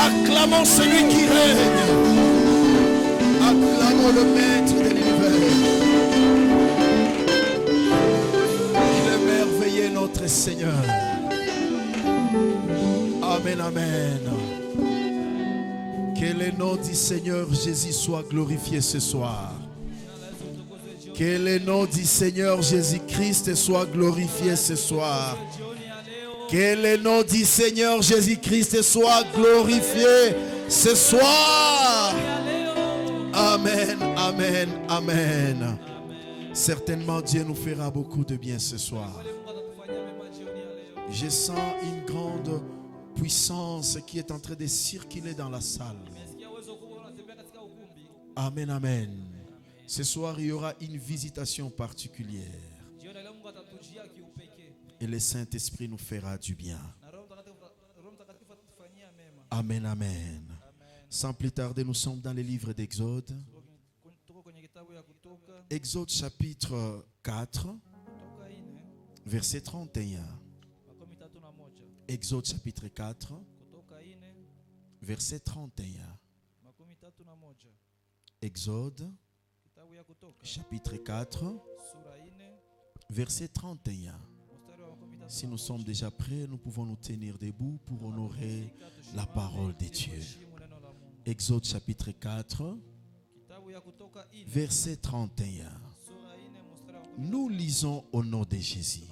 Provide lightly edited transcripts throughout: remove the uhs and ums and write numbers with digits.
Acclamons celui qui règne. Acclamons le maître de l'univers. Il est merveilleux notre Seigneur. Amen, amen. Que le nom du Seigneur Jésus soit glorifié ce soir. Que le nom du Seigneur Jésus-Christ soit glorifié ce soir. Que le nom du Seigneur Jésus-Christ soit glorifié ce soir. Amen, amen, amen. Certainement Dieu nous fera beaucoup de bien ce soir. Je sens une grande puissance qui est en train de circuler dans la salle. Amen, amen. Ce soir, il y aura une visitation particulière. Et le Saint-Esprit nous fera du bien. Amen, amen. Sans plus tarder, nous sommes dans le livre d'Exode. Exode chapitre 4, verset 31. Exode chapitre 4, verset 31. Exode chapitre 4, verset 31. Si nous sommes déjà prêts, nous pouvons nous tenir debout pour honorer la parole de Dieu. Exode chapitre 4, verset 31. Nous lisons au nom de Jésus.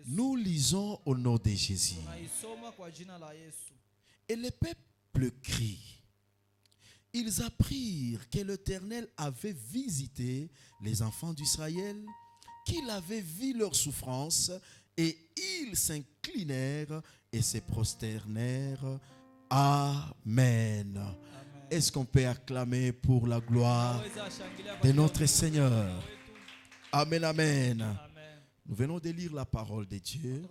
Nous lisons au nom de Jésus. Et le peuple crie. Ils apprirent que l'Éternel avait visité les enfants d'Israël, qu'il avait vu leur souffrance, et ils s'inclinèrent et se prosternèrent. Amen. Est-ce qu'on peut acclamer pour la gloire de notre Seigneur? Amen, amen. Nous venons de lire la parole de Dieu.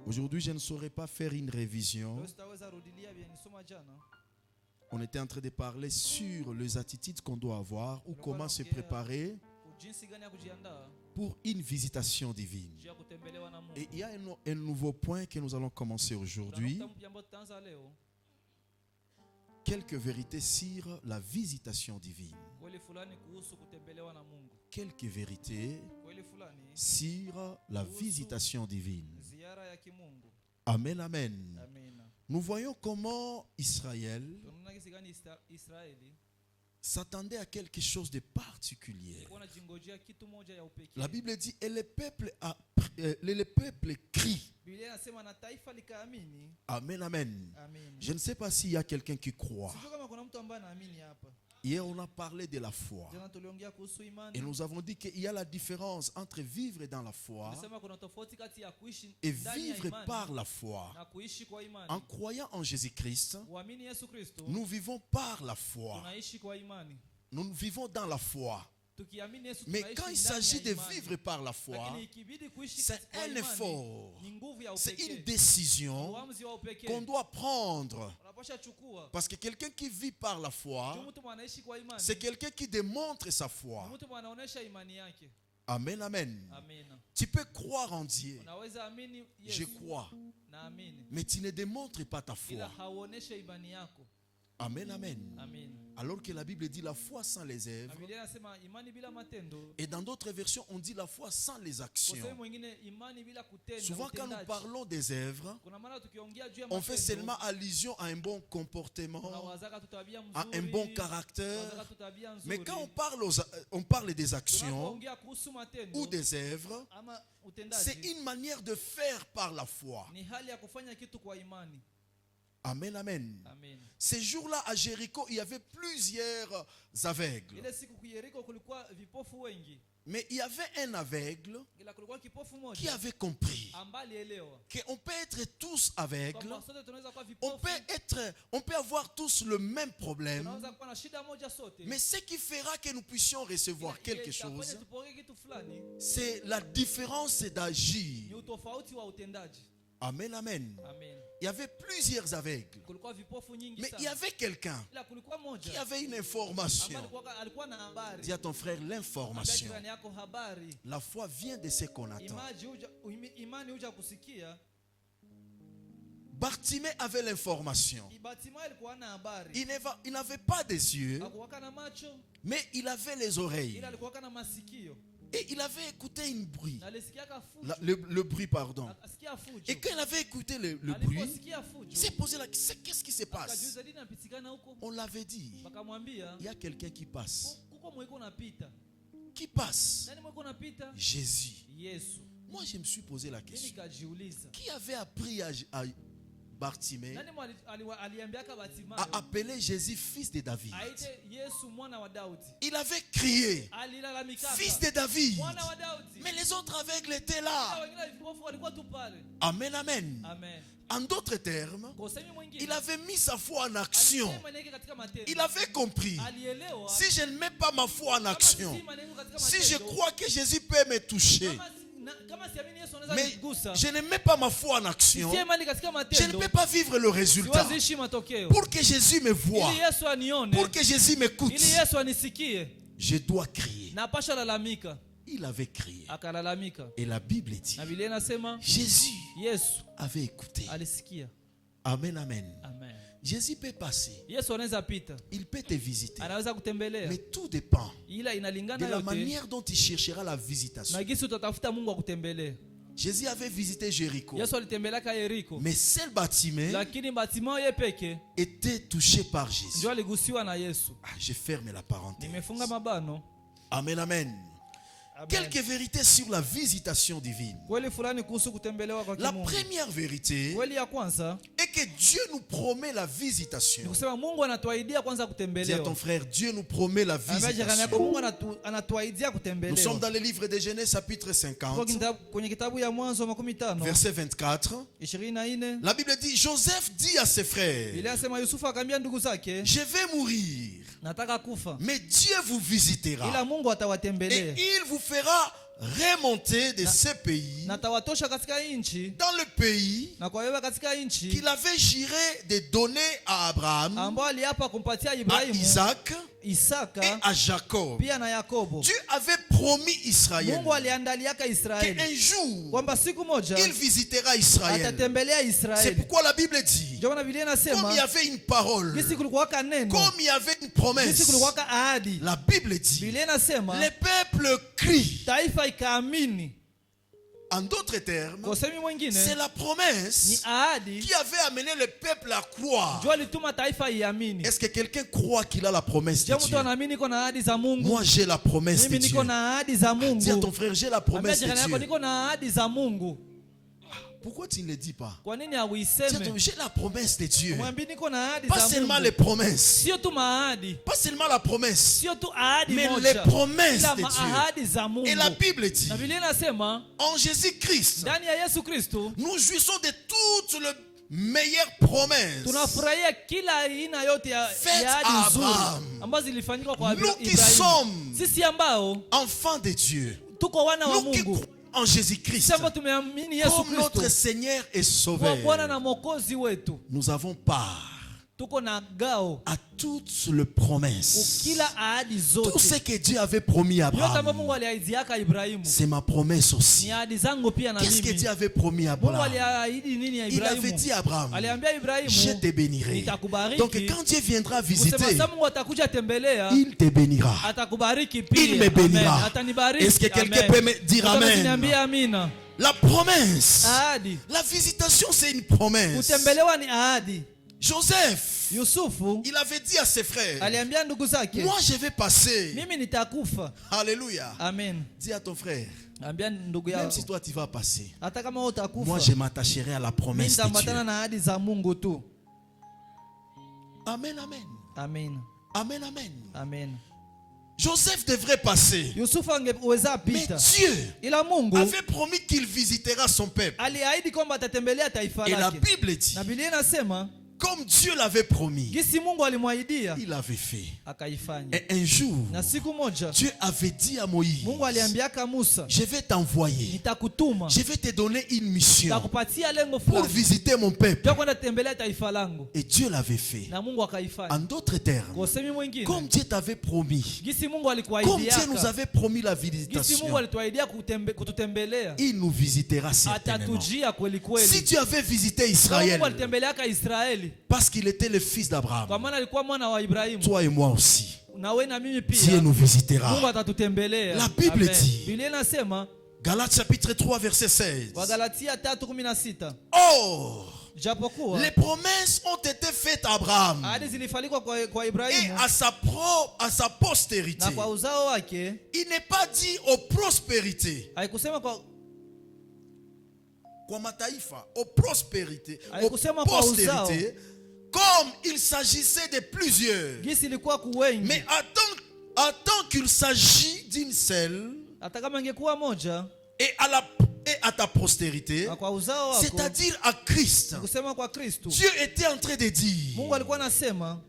Aujourd'hui, je ne saurais pas faire une révision. On était en train de parler sur les attitudes qu'on doit avoir ou comment se préparer pour une visitation divine. Et il y a un nouveau point que nous allons commencer aujourd'hui. Quelques vérités sur la visitation divine. Quelques vérités sur la visitation divine. Amen, amen. Nous voyons comment Israël s'attendait à quelque chose de particulier. La Bible dit, et le peuple crie. Amen, amen. Je ne sais pas s'il y a quelqu'un qui croit. Hier, on a parlé de la foi. Et nous avons dit qu'il y a la différence entre vivre dans la foi et vivre par la foi. En croyant en Jésus-Christ, nous vivons par la foi. Nous vivons dans la foi. Mais quand il s'agit de vivre par la foi, c'est un effort, c'est une décision qu'on doit prendre. Parce que quelqu'un qui vit par la foi, c'est quelqu'un qui démontre sa foi. Amen, amen. Tu peux croire en Dieu. Je crois. Mais tu ne démontres pas ta foi. Amen, amen. Alors que la Bible dit la foi sans les œuvres. Et dans d'autres versions, on dit la foi sans les actions. Souvent, quand nous parlons des œuvres, on fait seulement allusion à un bon comportement, à un bon caractère. Mais quand on parle des actions ou des œuvres, c'est une manière de faire par la foi. Amen, amen. Ces jours-là à Jéricho, il y avait plusieurs aveugles. Mais il y avait un aveugle qui avait compris qu'on peut être tous aveugles, on peut avoir tous le même problème, mais ce qui fera que nous puissions recevoir quelque chose, c'est la différence d'agir. Amen, amen. Il y avait plusieurs aveugles. Mais il y avait quelqu'un qui avait une information. Dis à ton frère l'information. La foi vient de ce qu'on attend. Bartimée avait l'information. Il n'avait pas des yeux, mais il avait les oreilles. Et il avait écouté un bruit. Le bruit, pardon. Et quand il avait écouté le bruit, il s'est posé la question, qu'est-ce qui se passe? On l'avait dit, il y a quelqu'un qui passe. Qui passe? Jésus. Moi, je me suis posé la question. Qui avait appris à Bartimée a appelé Jésus fils de David? Il avait crié fils de David, mais les autres aveugles étaient là. Amen, amen. En d'autres termes, il avait mis sa foi en action. Il avait compris, si je ne mets pas ma foi en action, si je crois que Jésus peut me toucher, mais je ne mets pas ma foi en action, je ne peux pas vivre le résultat. Pour que Jésus me voie, pour que Jésus m'écoute, je dois crier. Il avait crié. Et la Bible dit, Jésus avait écouté. Amen, amen. Jésus peut passer. Il peut te visiter. Mais tout dépend de la manière dont il cherchera la visitation. Jésus avait visité Jéricho. Mais seul Bartimée était touché par Jésus. Je ferme la parenthèse. Amen, amen. Quelques vérités sur la visitation divine. La première vérité est que Dieu nous promet la visitation. Dis à ton frère, Dieu nous promet la visitation. Nous sommes dans le livre de Genèse chapitre 50, verset 24. La Bible dit, Joseph dit à ses frères, je vais mourir, mais Dieu vous visitera et il vous fera remonter de ce pays dans le pays qu'il avait juré de donner à Abraham, à Isaac et à Jacob. Dieu avait promis Israël qu'un jour il visitera Israël. C'est pourquoi la Bible dit, comme il y avait une parole, comme il y avait une promesse, la Bible dit, le peuple crie. En d'autres termes, c'est la promesse qui avait amené le peuple à croire. Est-ce que quelqu'un croit qu'il a la promesse de Dieu? Moi j'ai la promesse de Dieu. Dis à ton frère, j'ai la promesse de Dieu. Pourquoi tu ne le dis pas? J'ai la promesse de Dieu. Pas seulement les promesses. Pas seulement la promesse. Mais les promesses de Dieu. Et la Bible dit, en Jésus-Christ, nous jouissons de toutes les meilleures promesses faites à Abraham. Nous qui sommes enfants de Dieu, nous qui croyons en Jésus-Christ comme notre Seigneur et Sauveur, nous avons part à toutes les promesses. Tout ce que Dieu avait promis à Abraham, c'est ma promesse aussi. Qu'est-ce que Dieu avait promis à Abraham? Il avait dit à Abraham, je te bénirai. Donc quand Dieu viendra visiter, il te bénira. Il me bénira. Est-ce que quelqu'un peut me dire amen? La promesse, la visitation, c'est une promesse. Joseph, il avait dit à ses frères, moi je vais passer. Alléluia. Amen. Dis à ton frère, même si toi tu vas passer, moi je m'attacherai à la promesse de Dieu. Amen, amen. Amen. Amen, amen. Amen. Joseph devrait passer, mais Dieu avait promis qu'il visitera son peuple. Et la Bible dit, comme Comme Dieu l'avait promis, gisi Mungu alimwahidia il avait fait. akaifanya. Et un jour, Na siku moja Dieu avait dit à Moïse, Mungu aliambiaka Musa, je vais t'envoyer, nitakutuma, je vais te donner une mission nitakupatia lengo pour fulani visiter mon peuple. ndio kwenda tembelea taifa langu. Et Dieu l'avait fait. Na Mungu akaifanya. En d'autres termes, Kwa usemi mwingine, comme Dieu t'avait promis, gisi Mungu comme Dieu nous alikuahidia, avait promis la gisi visitation, Mungu alituahidia kututembelea, il nous visitera certainement. atatujia kweli Si kweli. Dieu avait visité Kama Israël, Mungu alitembeleaka Israeli parce qu'il était le fils kwa d'Abraham, maana alikuwa mwana wa Ibrahimu, toi et moi aussi, na wewe na mimi Dieu pia nous visitera. Mungu atatutembelea. La Bible Amen. dit, Biblia inasema Galates chapitre 3 verset 16. Wagalatia 3:16, Or, japokuwa les promesses ont été faites à Abraham ahadi zilifalikwa kwa et Ibrahimu à sa postérité. na kwa uzao wake, Il n'est pas dit aux prospérités, haikusema kwa kwa mataifa, aux prospérités, aux haikusema kwa uzao, postérités, comme il s'agissait de plusieurs. gisi ilikuwa kuwengi. Mais attends qu'il s'agit d'une seule Hata kama ingekuwa moja et à ta postérité, na kwa uzao wako, c'est-à-dire à Christ. kusema kwa Kristo. Dieu était en train de dire Mungu alikuwa anasema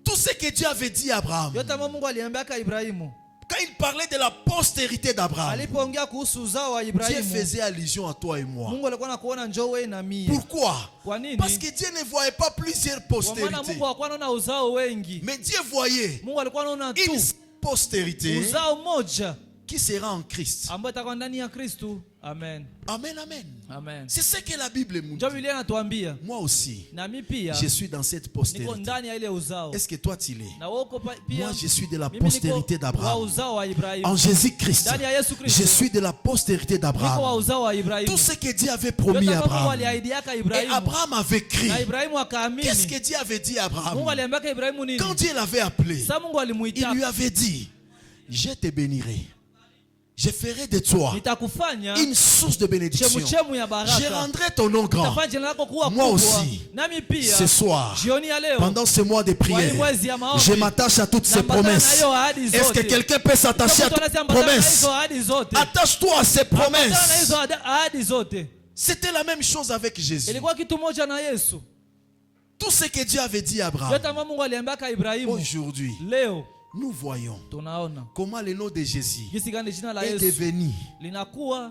tout ce que Dieu avait dit à Abraham. yote ambayo Mungu aliambiaka Ibrahimu Quand il parlait de la postérité d'Abraham, alipoongea kuhusu uzao wa Dieu Ibrahimu. faisait allusion à toi et moi. Mungu alikuwa anakuona njoo wewe na mimi. Pourquoi? Kwa nini? Parce que Dieu ne voyait pas plusieurs Kwa maana postérités, Mungu hakuwa anaona uzao wengi. mais Dieu voyait Mungu alikuwa anaona tu une postérité uzao moja qui sera en Christ. ambayo itakuwa ndani ya Kristo. Amen. Amen, amen. Amen. C'est ce que la Bible nous Ndio dit. Biblia inatuambia. Moi aussi, Na mimi pia je suis dans cette niko postérité. ndani ya ile uzao. Est-ce que toi tu l'es? Na wewe uko pia. Moi, je suis de la Mimi niko postérité wa d'Abraham. uzao wa Ibrahimu. En Jésus-Christ, Ndani ya Yesu Kristo. je suis de la postérité Niko wa d'Abraham. uzao wa Ibrahimu. Tout ce que Dieu avait promis à Yote kama Mungu Abraham. aliahidiaka Et Ibrahimu. Abraham avait crié. Na Ibrahimu Qu'est-ce akaamini. que Dieu avait dit à Mungu Abraham? aliambiaka Ibrahimu nini? Quand Dieu l'avait appelé, Sasa Mungu il alimuita. lui avait dit, je te bénirai. Je ferai de toi Nitakufanya une source de bénédiction. chemuchemu ya Je baraka. rendrai ton nom grand. Nitafanya jina lako kuwa Moi kubwa. aussi, Nami pia ce soir, jioni ya leo pendant ce mois de prière, mwezi ya maombi, je m'attache à toutes ces naambatana na promesses. hiyo ahadi Est-ce que zote. quelqu'un peut s'attacher à Kama mtu toutes anasema ambatana na promesses? hizo ahadi zote. Attache-toi à ces Ambatana na promesses. hizo ahadi zote. C'était la même chose avec Jésus. Ilikuwa kitu moja na Yesu. Tout ce que Dieu avait dit à Abraham, Yote ambayo Mungu aliambiaka Ibrahimu. aujourd'hui, Leo nous voyons tunaona comment le nom de Jésus jinsi gani jina la est Yesu devenu linakuwa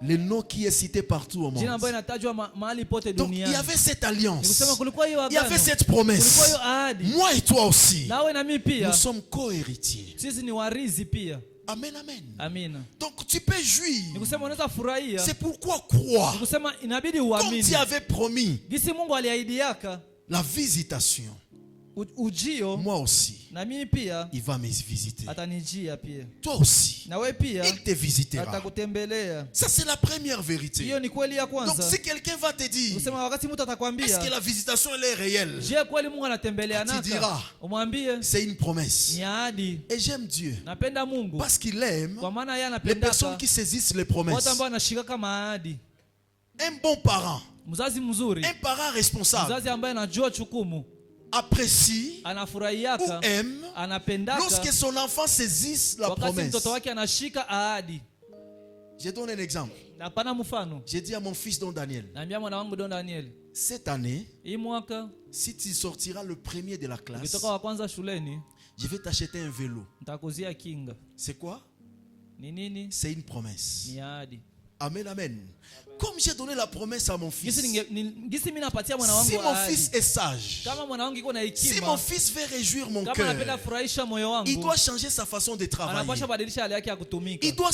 le nom qui est cité partout au jina ambayo monde. inatajwa mahali pote Donc il y duniani. avait cette Ni alliance, kusema kulikuwa hiyo il y agano. avait cette Kulikuwa promesse. hiyo ahadi. Moi et toi aussi, Nawe na mimi nous pia sommes co-héritiers. sisi ni warizi pia. Amen, amen. Amina. Donc tu peux jouir. Ni kusema unaweza furahia. C'est pourquoi croire. Ni kusema inabidi Comme uamini. Dieu avait promis Gisi Mungu aliahidiaka la visitation, ujio, moi aussi, na mimi pia il va me visiter. atanijia pia. Toi aussi, Na wewe pia il te visitera. atakutembelea. Ça, c'est la première vérité. Hiyo ni kweli ya Donc kwanza. si quelqu'un va te dire, Kusema wakati mtu est-ce atakwambia, que la visitation elle est réelle? je kweli Mungu anatembelea Tu naka? diras, Umwambie c'est une promesse. ni ahadi. Et j'aime Dieu Napenda Mungu parce qu'il aime kwa maana yeye les personnes anapenda qui saisissent les watu promesses. ambao wanashika kama ahadi. Un bon parent, Mzazi mzuri, un parent responsable mzazi ambaye anajua chukumu, apprécie ou anafurahiaka, aime anapendaka lorsque son enfant saisisse la wakati promesse. mtoto wake anashika ahadi. Je donne un exemple. Napana mfano. J'ai dit à mon fils Don Daniel, Naambia mwana wangu Don Daniel, cette année, hii mwaka si tu sortiras le premier de la classe, ukitoka wa kwanza shuleni je vais t'acheter un vélo. nitakuzia kinga. C'est quoi? Ni nini? C'est une promesse. Ni ahadi. Amen, amen. Comme j'ai donné la promesse à mon fils, Gisi mimi napatia mwana si wangu mon ahadi. fils est sage, Kama mwana wangu iko na si mon hekima, fils veut réjouir mon kama anapenda cœur, furahisha moyo il wangu, doit changer sa façon de travailler. anapasha badilisha hali yake ya kutumika. Il doit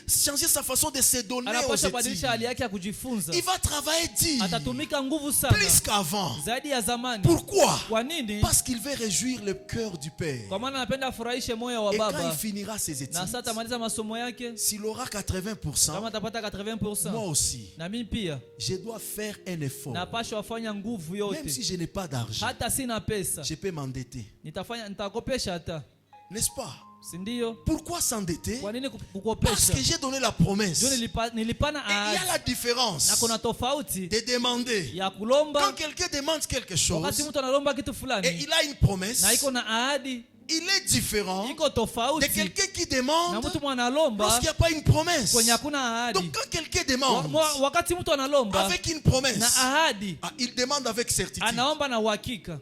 changer sa façon de se donner aux Anapasha badilisha hali études. yake ya kujifunza. Il va travailler dur, Atatumika nguvu sana plus qu'avant. zaidi ya zamani. Pourquoi? Kwa nini? Parce qu'il veut réjouir le cœur du Père. Kwa maana anapenda afurahishe moyo wa Et quand il baba. finira ses Na sasa études, atamaliza masomo yake, s'il aura 80%, kama atapata 80%, moi aussi, na mimi pia je dois faire un effort. napasha wafanya nguvu Même si yote. je n'ai pas d'argent, Hata sina pesa, je peux m'endetter. nitakopesha hata. N'est-ce pas? Si ndio? Pourquoi s'endetter? Kwa nini Parce kukopesha? que j'ai donné la promesse. Ndio nilipana Et il y a ahadi. la différence Na kuna tofauti de demander. ya Quand kulomba. quelqu'un demande quelque Wakati chose mtu analomba kitu et fulani il a une promesse, na iko na ahadi, il est différent iko de tofauti quelqu'un qui na demande mtu mwanalomba lorsqu'il n'y a pas une promesse. kwenye hakuna ahadi. Donc quand quelqu'un demande Wakati mtu analomba avec une promesse, na ahadi, il demande avec certitude. anaomba na uhakika.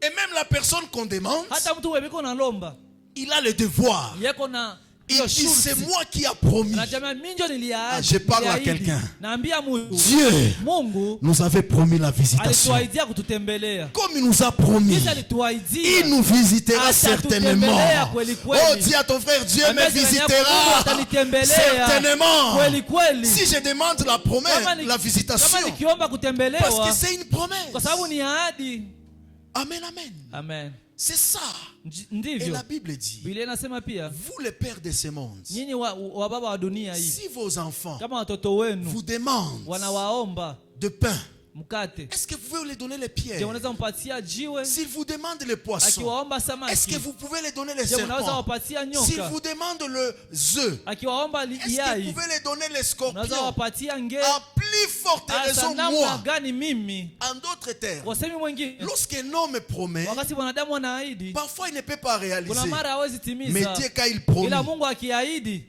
Et même la personne qu'on demande, Hata mtu webiko nalomba il a le devoir. yeko na Il hiyo dit, c'est shurti. moi qui a promis. Anasema mimi ndio niliahidi. Je parle à niliahidi. quelqu'un. Naambia Dieu Mungu nous avait promis la visitation. alituahidia kututembelea. Comme il nous a promis, Kisha alituahidia. il nous visitera Atatutembelea certainement. kweli kweli. Oh, dis à ton frère, Dieu me Ambia jirani yako, Mungu visitera atanitembelea. certainement. Kweli kweli. Si je demande la promesse, la visitation, Kama nikiomba parce kutembelewa que c'est une promesse. kwa sababu ni ahadi. Amen, amen. Amen. C'est ça. Et Ndivyo. la Bible dit, Biblia inasema pia, vous les pères de ce monde, nyinyi wa baba wa dunia hii, si vos enfants kama watoto wenu vous demandent wanawaomba de pain, mkate, est-ce que vous pouvez leur donner les je pierres? unaweza mpatia jiwe? S'ils vous demandent les poissons, Akiwaomba est-ce samaki, que vous pouvez les donner les je unaweza serpents? wapatia S'ils nyoka? vous demandent les œufs, Akiwaomba est-ce que vous yai, pouvez les donner les unaweza scorpions? wapatia nge? À plus forte Asa raison, namna moi. gani mimi? En d'autres termes, Kwa semi mwingine, lorsqu'un homme promet, wakati mwanadamu anaahidi, parfois il ne peut pas kuna réaliser. mara hawezi Mais timiza, Dieu, quand il promet, ila Mungu akiahidi,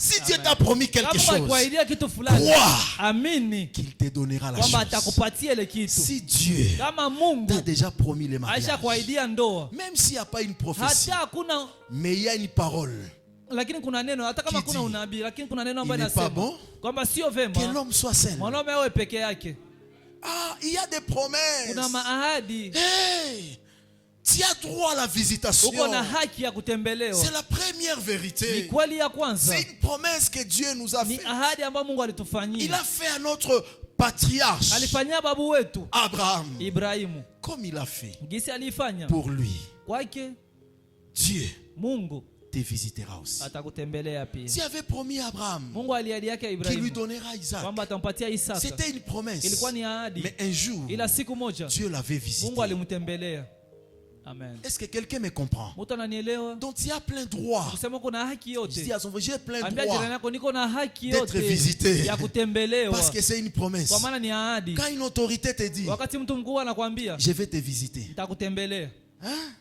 si Dieu t'a promis quelque kama Mungu chose, akikuahidia kitu fulani, crois amini qu'il te donnera la kwamba chose. atakupatia ile kitu. Si Dieu Kama Mungu t'a déjà promis le mariage, aisha kuahidia ndoa, même s'il n'y a pas une prophétie, hata hakuna, mais il y a une parole, lakini kuna neno, hata kama Kiti. kuna unabii, lakini kuna neno ambayo Il n'est pas inasema bon kwamba sio que vema l'homme soit seul. mwanaume awe peke yake. Ah, il y a des promesses. Kuna maahadi, Hey, tu as droit à la visitation. uko na haki ya kutembelewa. C'est la première Ni vérité. kweli ya kwanza, C'est une promesse que Dieu nous a ni faite. ahadi ambayo Mungu Il alitufanyia. a fait à notre patriarche Alifanyia babu wetu Abraham Ibrahimu comme il a fait gisi alifanya pour lui. kwake. Dieu Mungu te visitera aussi. atakutembelea pia. Dieu avait promis à Abraham Mungu aliahidi yake qu'il lui Ibrahimu donnera Isaac. kwamba atampatia Isaka. C'était une promesse. Ilikuwa ni ahadi, Mais un jour, ila siku moja Dieu l'avait visité. Mungu alimtembelea. Amen. Est-ce que quelqu'un me comprend? Mtu ananielewa? Donc il y a plein droit. Kusema kuna haki Je dis yote. à son frère, j'ai plein Ambia jirani droit yako niko na haki d'être yote visité. ya kutembelewa, Parce que c'est une promesse. kwa maana ni ahadi. Quand une autorité te dit, Wakati mtu mkuu anakuambia je vais te visiter. nitakutembelea, Hein?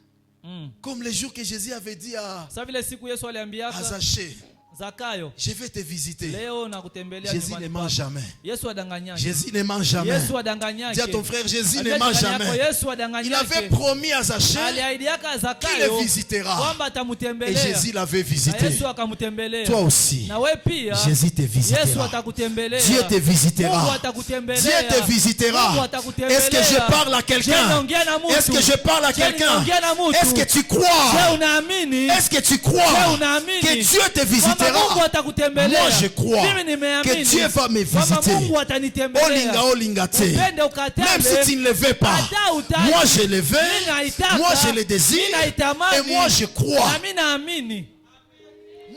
Comme le jour que Jésus avait dit à sasa vile siku Yesu aliambiaka Zachée, Zakayo, je vais te visiter. leo nakutembelea Jésus ne nyumbani ment kwako. jamais. Yesu adanganyake. Jésus ne ment jamais. Yesu Dis à adanganyake. ton frère, Jésus ne Ambia ment jirani yako, jamais. Yesu Il avait adanganyake. promis à Zachée Aliahidiaka qu'il Zakayo le visitera. kwamba Et atamtembelea. Jésus l'avait Na visité. Yesu akamtembelea. Toi aussi, Na wewe pia Jésus te Yesu visitera. atakutembelea. Dieu te Mungu visitera. atakutembelea. Dieu te Mungu visitera. atakutembelea. Est-ce que je parle à Je quelqu'un? naongea na mtu. Est-ce que je parle à Je quelqu'un? naongea na mtu. Est-ce que tu Je crois? unaamini Est-ce que tu Je crois unaamini que Dieu te kwamba Mungu visitera? atakutembelea? Moi, je crois Mimi nimeamini que Dieu va me kwamba visiter. Mungu atanitembelea. Olinga, olinga te. Upende ukatale. Même si tu ne le veux pas, Hata utaki. moi je le veux, Mimi naitaka. moi je le désire, Mimi naitamani. et moi je crois. Na mimi naamini.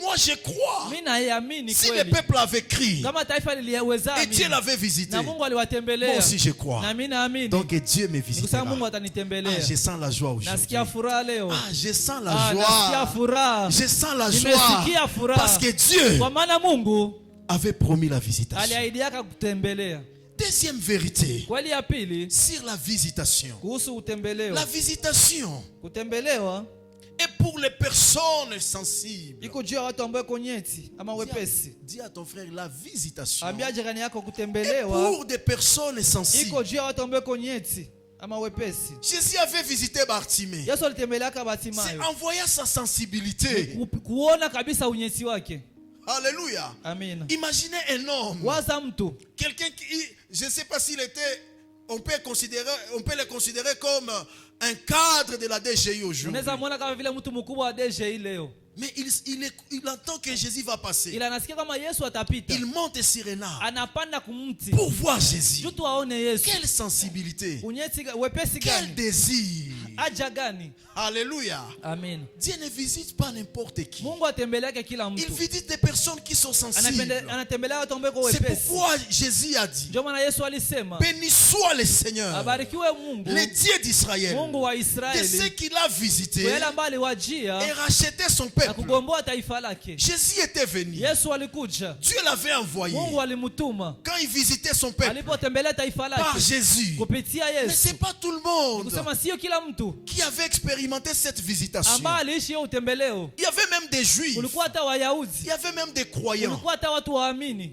Moi je crois. Mimi naiamini Si le kweli. peuple avait crié Kama taifa liliweza et Dieu amini. l'avait visité, Na Mungu moi aliwatembelea. aussi je crois. Na mimi naamini. Donc Dieu me Nikusema Mungu visitera. atanitembelea. Ah, je sens la joie aujourd'hui. Nasikia furaha leo. Ah, je sens la Nasikia joie. furaha. Je sens la joie. Nimesikia furaha. Parce que Dieu Kwa maana Mungu avait promis la visitation. aliahidiaka kutembelea. Deuxième vérité Kweli ya pili sur la visitation. kuhusu utembeleo. La visitation Kutembelewa est pour les personnes sensibles. iko juu ya watu ambao iko nyeti ama wepesi. Dis à ton frère, la visitation Ambia jirani yako est kutembelewa pour des personnes sensibles. iko juu ya watu ambao iko nyeti ama wepesi. Jésus avait visité Bartimée. Yesu alitembeleaka C'est Bartimayo en voyant sa sensibilité. kuona kabisa unyeti wake. Alléluia. Amina. Imaginez un homme, Waza mtu quelqu'un qui, je ne sais pas s'il était, on peut le considérer comme un cadre de la DGI aujourd'hui. unaweza muona kama vile mtu mkubwa wa DGI leo, Mais il entend que Jésus va passer. ila anasikia kama Yesu atapita, Il monte sur un arbre anapanda kumti pour voir Jésus. juu tu aone Yesu. Quelle sensibilité, Unyeti wepesi quel gani, désir. aja gani. Alléluia. Amen. Dieu ne visite pas n'importe qui. Mungu atembeleake kila Il mtu, visite des personnes qui sont sensibles. anatembelea watu ambao iko C'est wepesi. pourquoi Jésus a dit, Ndio maana Yesu alisema béni soit le Seigneur, abarikiwe Mungu, le Dieu d'Israël, Mungu wa de ceux Israeli, qu'il a visités kwa yale ambayo aliwajia et racheté son na peuple. kugomboa taifa lake. Jésus était venu. Yesu alikuja, Dieu l'avait envoyé. Mungu alimutuma Quand il visitait son peuple alipotembelea taifa par lake Jésus. kupitia Mais Yesu. c'est pas tout le monde. Kusema sio kila mtu mtu qui avait expérimenté cette visitation. ambaye aliishi hiyo utembeleo. Il y avait même des juifs. Kulikuwa hata Wayahudi, Il y avait même des croyants. kulikuwa hata watu waamini,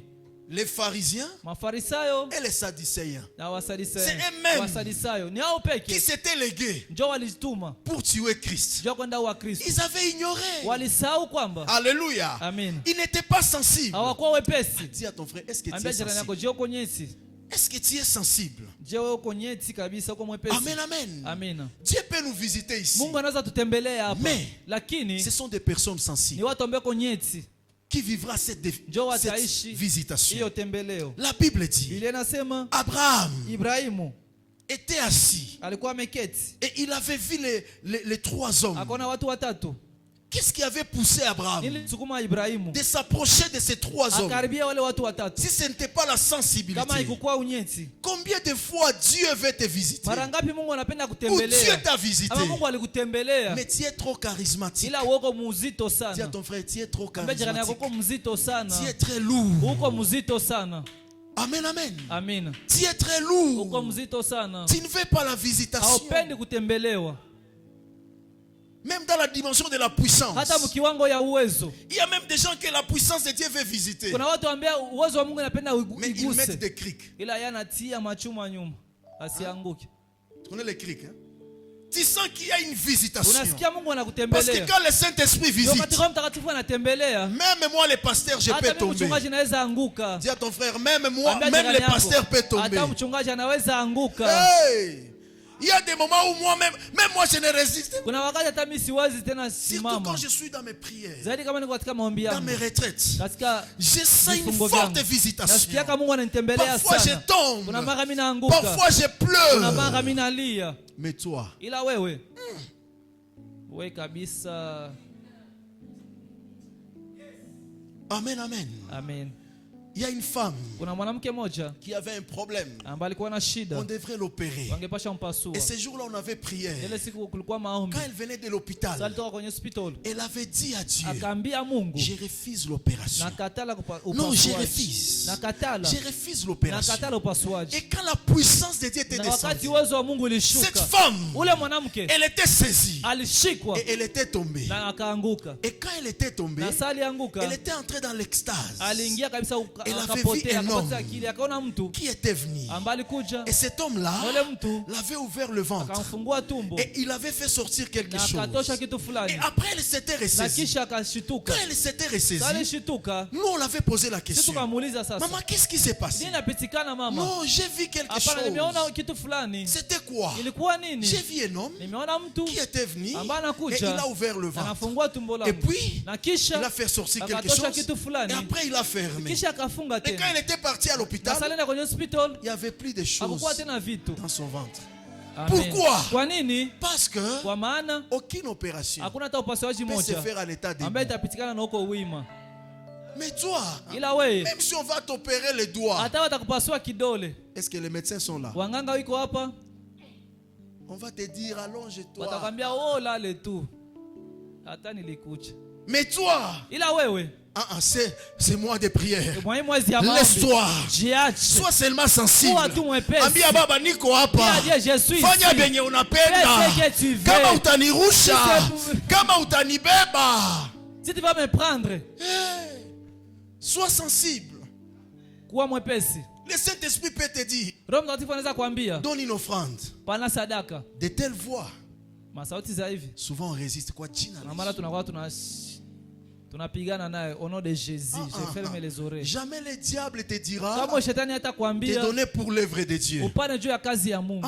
Les pharisiens Mafarisayo et les sadducéens. na Wasadisayo. C'est eux-mêmes Wasadisayo ni hao qui peke s'étaient légués ndio walijituma pour tuer Christ. ndio kwenda wa Kristo. Ils avaient ignoré. Walisahau kwamba, Alléluia. amen, Ils n'étaient pas sensibles. hawakuwa wepesi. Dis à ton frère, est-ce que tu Ambia es jirani yako, sensible? je, uko nyeti? Est-ce que tu es sensible? Je, wewe uko nyeti kabisa, uko mwepesi? Amen, amen. Amina. Dieu peut nous visiter ici. Mungu anaweza tutembelea hapa, Mais lakini ce sont des personnes ni sensibles watu ambao uko nyeti qui vivra cette ndio wataishi visitation. hiyo tembeleo. La Bible dit, Biblia inasema Abraham Ibrahimu était assis alikuwa ameketi, et il avait vu les trois hommes. akaona watu watatu. Qu'est-ce qui avait poussé Abraham Ili sukuma Ibrahimu de s'approcher de ces trois hommes? akaribia wale watu watatu. Si ce n'était pas la sensibilité, Kama ikukuwa unyeti, combien de fois Dieu veut te visiter? mara ngapi Mungu anapenda Ou Dieu kutembelea? t'a visité? Ama Mungu alikutembelea, Mais tu es trop charismatique. ila uko mzito Dis à sana. ton frère, tu es trop Ambia jirani yako, charismatique. uko mzito sana, Tu es très lourd. uko mzito sana. Amen, amen. Amina. Tu es très Uko lourd. mzito sana, Tu ne veux pas la visitation. haupendi kutembelewa, Même dans la dimension de la puissance. hata mkiwango ya uwezo. Il y a même des gens que la puissance de Dieu veut visiter. Kuna watu ambao uwezo wa Mungu anapenda Mais ils mettent iguse, des crics. ila yeye anatia machuma nyuma asianguke. Tu connais les crics, hein? Tu sens qu'il y a une visitation. Unasikia Mungu Parce que anakutembelea. quand le Saint-Esprit Ndio wakati visite, Roho Mtakatifu anatembelea, même moi, le pasteur, je peux hata mimi tomber. mchungaji naweza anguka. Dis à ton frère, même moi, Ambia même jirani le yako, pasteur peut tomber. hata mchungaji anaweza anguka. Hey! Il y a des moments où moi-même, même moi, je ne résiste. Kuna wakati hata mimi siwezi tena Surtout simama, quand je suis dans mes prières, zaidi kama niko katika maombi dans yangu, mes retraites. katika Je sens une vifungo forte vyangu, visitation. nasikia kama Mungu ananitembelea Parfois je sana. tombe. Kuna mara mimi naanguka, Parfois je kuna mara pleure. mimi nalia, Mais toi, ila wewe wewe kabisa. amen, amen. Amen. Il y a une femme Kuna mwanamke mmoja qui avait un problème. ambaye alikuwa na shida, On devrait l'opérer. wangepasha mpasua. Et ce jour-là, on avait prié. Ile siku kulikuwa maombi, Quand elle venait de sasa l'hôpital, alitoka kwenye hospital, elle avait dit à Dieu, akaambia Mungu, je refuse l'opération. nakatala Non, je upasuaji, refuse. nakatala, Je refuse l'opération. nakatala upasuaji. Et quand la puissance de Dieu était Na wakati descendue, uwezo wa Mungu cette ulishuka, femme, ule mwanamke elle était saisie. alishikwa Et elle était tombée. na akaanguka, Et quand elle était tombée, na saa alianguka, elle était entrée dans l'extase. aliingia kabisa, Elle avait vu akapotea, un akapata homme akili, akaona mtu Qui était venu. ambaye alikuja, Et cet homme-là na ule mtu l'avait ouvert le ventre. akamfungua tumbo Et il avait fait sortir quelque na akatosha chose. kitu Et fulani, après, elle s'était na ressaisie. kisha akashituka. Quand elle s'était Sasa ressaisie, alishituka, nous, on l'avait posé la sisi question. tukamuuliza sasa, Maman, qu'est-ce qui s'est passé? nini napitikana mama? Non, j'ai vu quelque Hapana, nimeona chose. kitu fulani. C'était quoi? Ilikuwa nini? J'ai vu un homme Nimeona mtu qui était venu ambaye et il anakuja a ouvert le ventre. anafungua tumbo Et langu, puis, na il kisha a fait sortir quelque akatosha chose. kitu fulani, Et après, il a fermé. kisha akafunga Et quand tena. il était parti à Na l'hôpital, sasa alienda kwenye hospital, il n'y avait plus de choses hakukuwa tena vitu. dans son ventre. Amen. Pourquoi? Kwa nini? Parce que Kwa maana aucune opération hakuna hata upasuaji peut se moja faire à l'état ambaye debout. itapitikana na uko wima. Mais toi, Ila wewe même si on va t'opérer les doigts, hata watakupasua kidole, est-ce que les médecins sont là? wanganga wiko hapa, On va te dire, allonge-toi. watakwambia oh, lale tu, hata nilikucha. Mais toi, Ila wewe c'est moi de prière. mwa mwezi ya maombi, Laisse-toi. jiache, Sois seulement sensible. kuwa tu mwepesi. Ambia baba niko hapa. Dia Dieu, je suis Fanya ici. benye unapenda. Fais ce que tu veux. Kama utanirusha, Si kama utanibeba. Si tu vas me prendre, Hey, sois sensible. kuwa mwepesi. Le Saint-Esprit peut te dire, Roho Mtakatifu anaweza kuambia donne une offrande. pana sadaka. De telles voix. Masauti za hivi Souvent on résiste. Quoi, Gina? na mara tunakuwa tunapigana naye au nom de Jésus. Je ferme les oreilles. Jamais le diable te dira, Kama shetani te atakwambia donner pour l'œuvre de Dieu. upane juu ya kazi ya Mungu,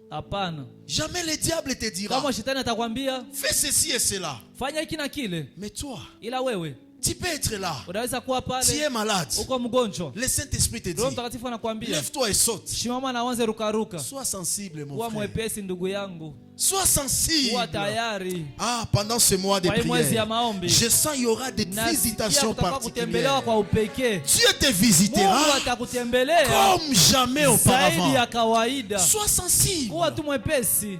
hapana. Jamais le diable te dira, Kama shetani atakwambia fais ceci et cela. fanya hiki na kile, Mais toi, ila wewe tu peux être là. unaweza kuwa Tu es pale malade. uko mgonjwa, Le Saint-Esprit te Roho dit, Mtakatifu anakuambia lève-toi et saute. shimama na uanze rukaruka. Sois sensible, mon Kuwa frère. mwepesi ndugu yangu, Sois sensible. kuwa tayari. Pendant ce mois de Kwa hii mwezi ya prière, maombi, je sens il y aura des nasikia visitations kutakuwa kutembelewa particulières. kwa upekee. Dieu te Mungu visitera atakutembelea comme jamais zaidi auparavant. ya kawaida. Sois sensible. Kuwa tu mwepesi.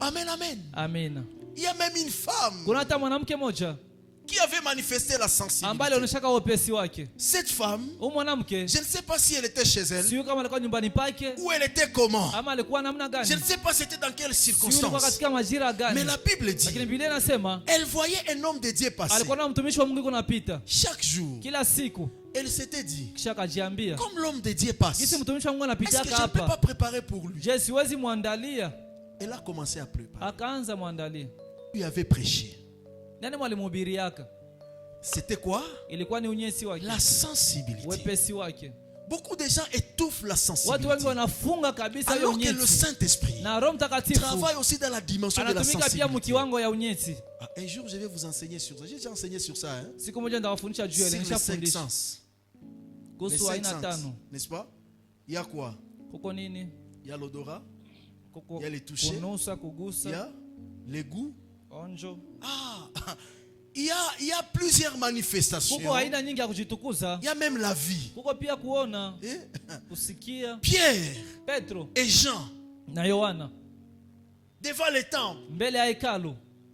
Amen, amen. Amina. Il y a même une femme Kuna hata mwanamke moja qui avait manifesté la ambaye sensibilité. alionyeshaka wepesi wake. Cette femme, Huyu mwanamke je ne sais pas si elle était chez elle, sio kama alikuwa nyumbani pake ou elle était comment. ama alikuwa namna gani. Je ne sais pas c'était dans quelles Sio alikuwa circonstances. katika majira gani. Mais la Bible dit, Lakini Biblia inasema elle voyait un homme de Dieu passer. alikuwa na mtumishi wa Mungu yuko napita Chaque jour, kila siku, elle s'était dit, kisha akajiambia comme l'homme de Dieu passe, jinsi mtumishi wa Mungu est-ce anapita que je ne peux pas hapa, préparer pour lui? je siwezi muandalia. Elle a commencé à préparer. Akaanza muandalia. Il avait prêché. Nani mwalimuhubiri yake? C'était quoi? Ilikuwa ni unyesi wake, La sensibilité. wepesi wake. Beaucoup de gens étouffent la Watu wengi sensibilité. wanafunga kabisa hiyo Alors que le unyesi, Saint-Esprit na Roho Mtakatifu travaille aussi dans la dimension de la anatumika pia sensibilité. mkiwango ya unyesi. Ah, un jour, je vais vous enseigner sur ça. J'ai déjà enseigné sur ça. Hein? Siku moja ndawafundisha juu ya Sur ile, les cinq nishafundisha sens. Les kuhusu cinq aina sens. tano. N'est-ce pas? Il y a quoi? Kuko nini? Il y a l'odorat, Kuko il y a les toucher, kunusa, il y kugusa, a les goûts. onjo. Ah, il y a plusieurs manifestations. Kuko aina nyingi ya kujitukuza. Il y a même la vie. Kuko pia kuona, Eh? kusikia. Pierre Petro et Jean, na Yohana devant les temples, mbele ya hekalu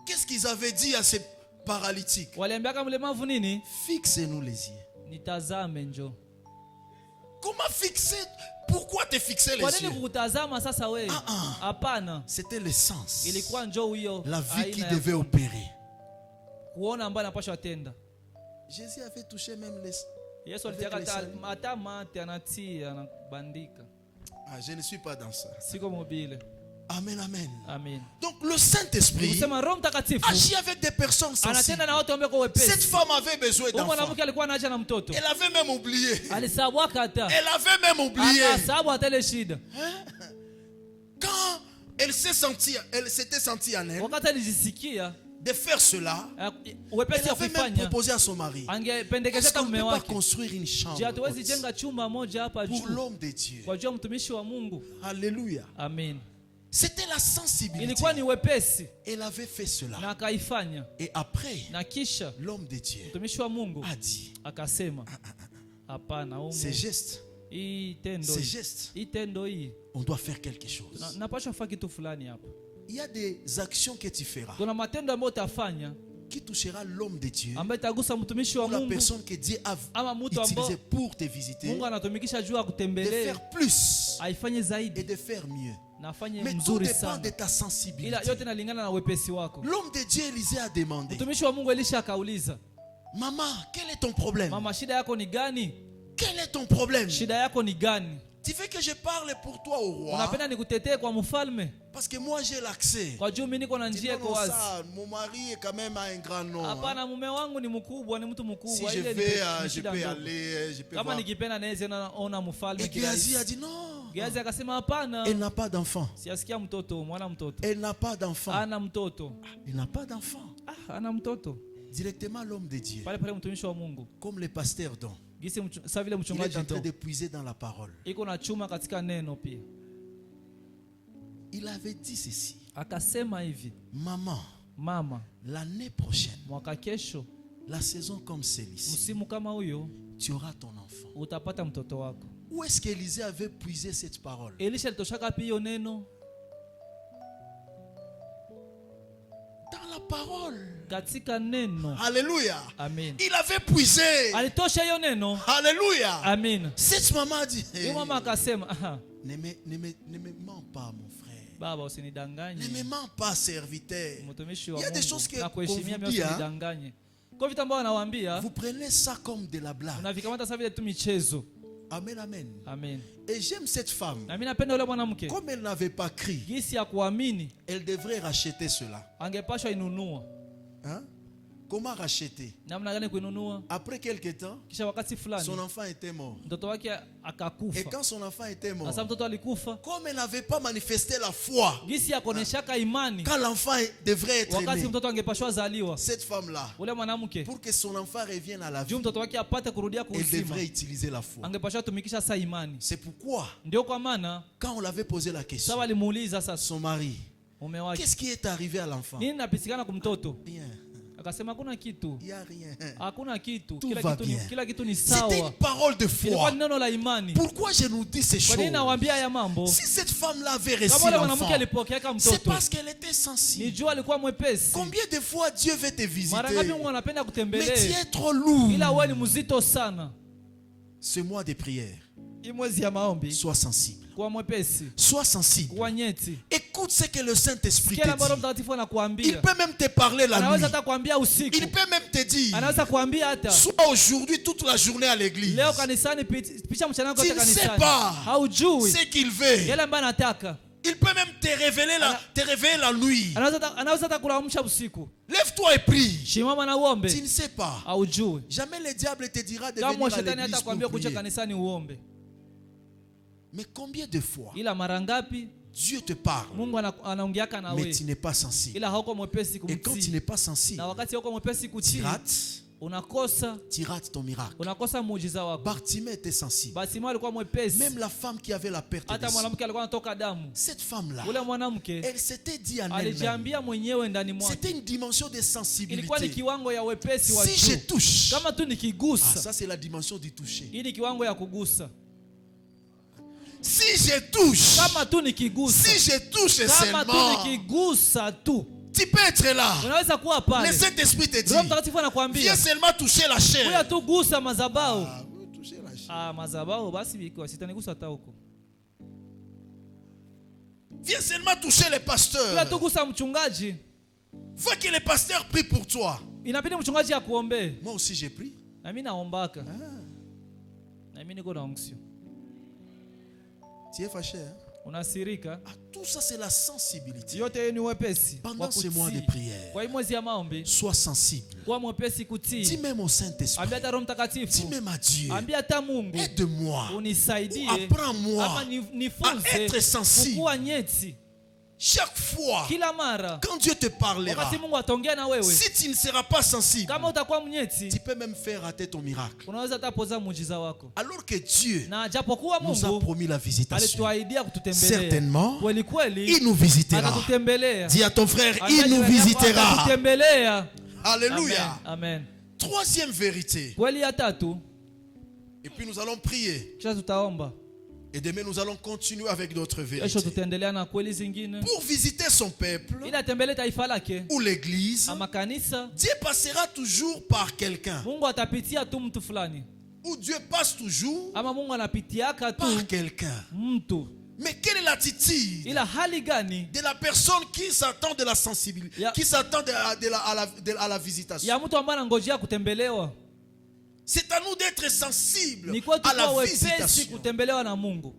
qu'est-ce qu'ils avaient dit à ces paralytiques? waliambiaka mlemavu nini? Fixez-nous les yeux. Nitazame njo. Comment fixer? Pourquoi te fixer les Kwa nini yeux? kukutazama sasa wewe? Hapana. C'était le sens. Ilikuwa njoo hiyo La vie qui aina ya devait opérer. kuona ambayo anapaswa tenda. Jésus avait touché même les... Yesu Avec alitaka les saints. hata mate anatia anabandika. Ah, je ne suis pas dans ça. Siko mobile. Amen, amen. Amen. Donc le Saint-Esprit Kusema Roho Mtakatifu agit avec des personnes sensibles. anatenda na watu ambao kwa Cette wepesi. femme avait besoin Huyu d'enfants. mwanamke alikuwa anaja na mtoto. Elle avait même oublié. Alisahau hata. Elle avait même oublié. Akasahau hata ile shida. Quand elle s'était sentie en elle Wakati alijisikia de faire cela, wepesi elle ya avait même kuifanya, proposé à son mari. angependekeza Est-ce qu'on kama ne mume peut pas wake. construire une chambre Je hatuwezi haute jenga chumba moja hapa pour juu l'homme de Dieu? kwa juu ya mtumishi wa Mungu. Alléluia. Amen. C'était la sensibilité. Ilikuwa ni wepesi Elle avait fait cela. na akaifanya, Et après, na kisha l'homme de Dieu mtumishi wa Mungu a dit, akasema, hapana, ces gestes, hii tendo ces hii, gestes, hii tendo hii on doit faire quelque chose. napaswa fanya kitu fulani hapa. Il y a des actions que tu feras Kuna matendo ambayo utafanya qui touchera l'homme de Dieu ambayo itagusa mtumishi wa ou la Mungu personne que Dieu a ama mtu ambao utilisé pour te visiter, Mungu anatumikisha juu ya de kutembelea, faire plus aifanye et zaidi de faire mieux. na afanye Mais tout mzuri dépend sana, de ta ila sensibilité. yote inalingana na wepesi wako. L'homme de Dieu, Élisée, a demandé, Mtumishi wa Mungu Elisha akauliza, maman, quel est ton problème? mama, shida yako ni gani? Quel est ton problème? Shida yako ni gani? Tu veux que je parle pour toi au roi? Unapenda nikutetee kwa mfalme? Parce que moi j'ai l'accès. Kwa juu mimi niko na njia Non, iko non, wazi. ça, mon mari est quand même un grand nom. Hein. Hapana, mume wangu ni mkubwa, ni mtu Si mkubwa. je Ile vais, ni je shida peux ndogo. aller, je peux Kama voir. nikipenda naweza ona mfalme Et kila Géasi a siku. dit non. Gehazi akasema hapana, Elle n'a pas d'enfant. siasikia mtoto, mwana mtoto. Elle n'a pas d'enfant. Ana mtoto. Elle n'a pas d'enfant. Ana mtoto. Directement l'homme de Dieu, Pale pale mtumishi wa Mungu. comme le pasteur Don, Gisi sasa vile il est mchungaji en train ndo. de puiser dans la parole. Iko na chuma katika neno pia. Il avait dit ceci, Akasema hivi, maman, mama, l'année prochaine, mwaka kesho, la saison comme celle-ci, msimu kama huyo, tu auras ton enfant. utapata mtoto wako. Où est-ce qu'Élisée avait puisé cette parole? Elisha alitoshaka pia hiyo neno Dans la parole. katika neno. Alléluia. Amen. Il avait puisé. Alitosha hiyo neno. Alléluia. Amen. Cette maman dit, Huyo mama akasema, aha, ne me mens pas, mon frère. baba Ne me usinidanganye, mens pas, serviteur. mtumishi Il wa y a des choses Mungu, na qu'on kuheshimia vous mimi dit, hein. usinidanganye. Kwa vitu ambavyo anawaambia, Vous prenez ça comme de la blague. unavikamata sasa vile tu michezo. Amen, amen. Amen. Et j'aime cette femme. Na mimi napenda yule mwanamke. Comme elle n'avait pas crié, Gisi ya kuamini, elle devrait racheter cela. angepashwa inunua. Hein? Comment racheter? Namna gani kuinunua? Après quelque temps, Kisha wakati fulani son enfant était mort. mtoto wake Et akakufa. quand son enfant était mort, Sasa mtoto alikufa. comme elle n'avait pas manifesté la foi, Gisi ya kuoneshaka imani, quand l'enfant devrait être wakati aimé, mtoto angepashwa zaliwa, cette femme-là, ule mwanamke pour que son enfant revienne à la vie, juu mtoto wake apate kurudia elle kuuzima, devrait utiliser la foi. angepashwa tumikisha sa imani. C'est pourquoi, Ndio kwa maana quand on l'avait posé la question, sasa walimuuliza sasa son mari, mume wake, qu'est-ce qui est arrivé à l'enfant? nini napitikana kumtoto? Rien. Akasema hakuna kitu. Il n'y a rien. Hakuna kitu. Tout va bien. Kila kitu ni C'était sawa. une parole de Ilikuwa foi. ni neno la imani. Pourquoi je nous dis ces Kwa nini choses? nawaambia haya mambo? Si cette femme-là avait reçu Kama yule mwanamke l'enfant, alipokea kama c'est mtoto. parce qu'elle était sensible. Ni jua alikuwa mwepesi. Combien de fois Dieu veut te Mara ngapi visiter? Mungu anapenda Mais tu kutembelea? es trop lourd. Ila wewe ni mzito sana. Ce mois de prière, Hii mwezi ya maombi sois sensible. kuwa mwepesi, Sois sensible. kuwa nyeti. Écoute ce que le Saint-Esprit Kila te Roho dit. Mtakatifu Il anakuambia. peut même te parler la Anaweza nuit. hata kuambia usiku. Il peut même te dire, Anaweza kuambia hata sois aujourd'hui toute la journée à l'église. leo kanisani, picha mchana wako Tu ne sais kanisani. pas Haujui ce qu'il veut. yale ambayo anataka. Il peut même te révéler la nuit. Anaweza hata kuamsha usiku. Lève-toi et prie. Shimama na uombe. Tu ne sais pas. Haujui. Jamais le diable te dira de Kama venir à shetani l'église hata pour kuambia kuja prier. kanisani uombe. Mais combien de fois Ila mara ngapi Dieu te parle, Mungu anaongeaka na mais wewe. tu n'es pas sensible. Ila hauko mwepesi Et quand tu kumtii. n'es pas sensible, Na wakati hauko mwepesi tu kutii, rates ton miracle. unakosa muujiza wako. Bartimée était sensible. Bartimayo alikuwa mwepesi. Même la femme qui avait la perte de Hata sang, mwanamke alikuwa anatoka damu. cette femme-là, Ule mwanamke elle s'était dit en elle-même, alijiambia mwenyewe ndani mwake. c'était une dimension de Ilikuwa ni sensibilité. kiwango ya wepesi wa Si je juu. touche, Kama tu nikigusa, ça c'est la dimension du toucher. hii ni kiwango ya kugusa. Si je touche, Kama tu nikigusa, si je touche kama tu seulement, nikigusa tu, tu peux être là. unaweza kuwa Le pale. Saint-Esprit te dit, Roho Mtakatifu anakuambia, viens seulement toucher la kuya chair. tu gusa madhabahu. Ah, oui, toucher la chair. Madhabahu basi biko sitanigusa hata huko. Viens seulement toucher les Kuya pasteurs. tu gusa mchungaji. Vois que les pasteurs prient pour toi. Inabidi mchungaji akuombee. Moi aussi j'ai prié. Na mimi naombaka. Na mimi niko na onction. Tu es fâché, hein? Unasirika. Ah, tout ça c'est la sensibilité. Yote ni wepesi. Pendant ce mois de prière, Kwa hii mwezi ya maombi, sois sensible. kuwa mwepesi Dis kutii. même au Saint-Esprit. Ambia hata Roho Dis Mtakatifu. même à Dieu. Ambia hata Mungu. Aide-moi. Unisaidie. Apprends-moi Ama à nifunze être sensible. kuwa nyeti. Chaque fois, Kila mara quand Dieu te parlera, wakati Mungu ataongea na wewe, si tu ne seras pas sensible, kama utakuwa mnyeti, tu peux même faire rater ton miracle. unaweza hata poza muujiza wako. Alors que Dieu Na japokuwa nous a Mungu promis la visitation, alituahidia kututembelea, certainement, kweli kweli il nous visitera. atatutembelea. Dis à ton frère, Ambia il nous jirani yako visitera. atatutembelea. Alléluia. Amen. Troisième vérité. Kweli ya tatu, Et puis nous allons prier. kisha tutaomba. Et demain nous allons continuer avec d'autres Kesho vérités. tutaendelea na kweli zingine. Pour visiter son peuple Ili atembelee taifa lake ou l'église, ama kanisa, Dieu passera toujours par quelqu'un. Mungu atapitia tu mtu fulani. Ou Dieu passe toujours Ama Mungu anapitiaka tu par quelqu'un. mtu. Mais quelle est l'attitude Ila hali gani de la personne qui s'attend de la sensibilité, Ya- qui s'attend à la visitation? ya mtu ambaye anangojea kutembelewa? C'est à nous d'être sensibles Ni kwetu à la kuwa wepesi visitation. kutembelewa na Mungu.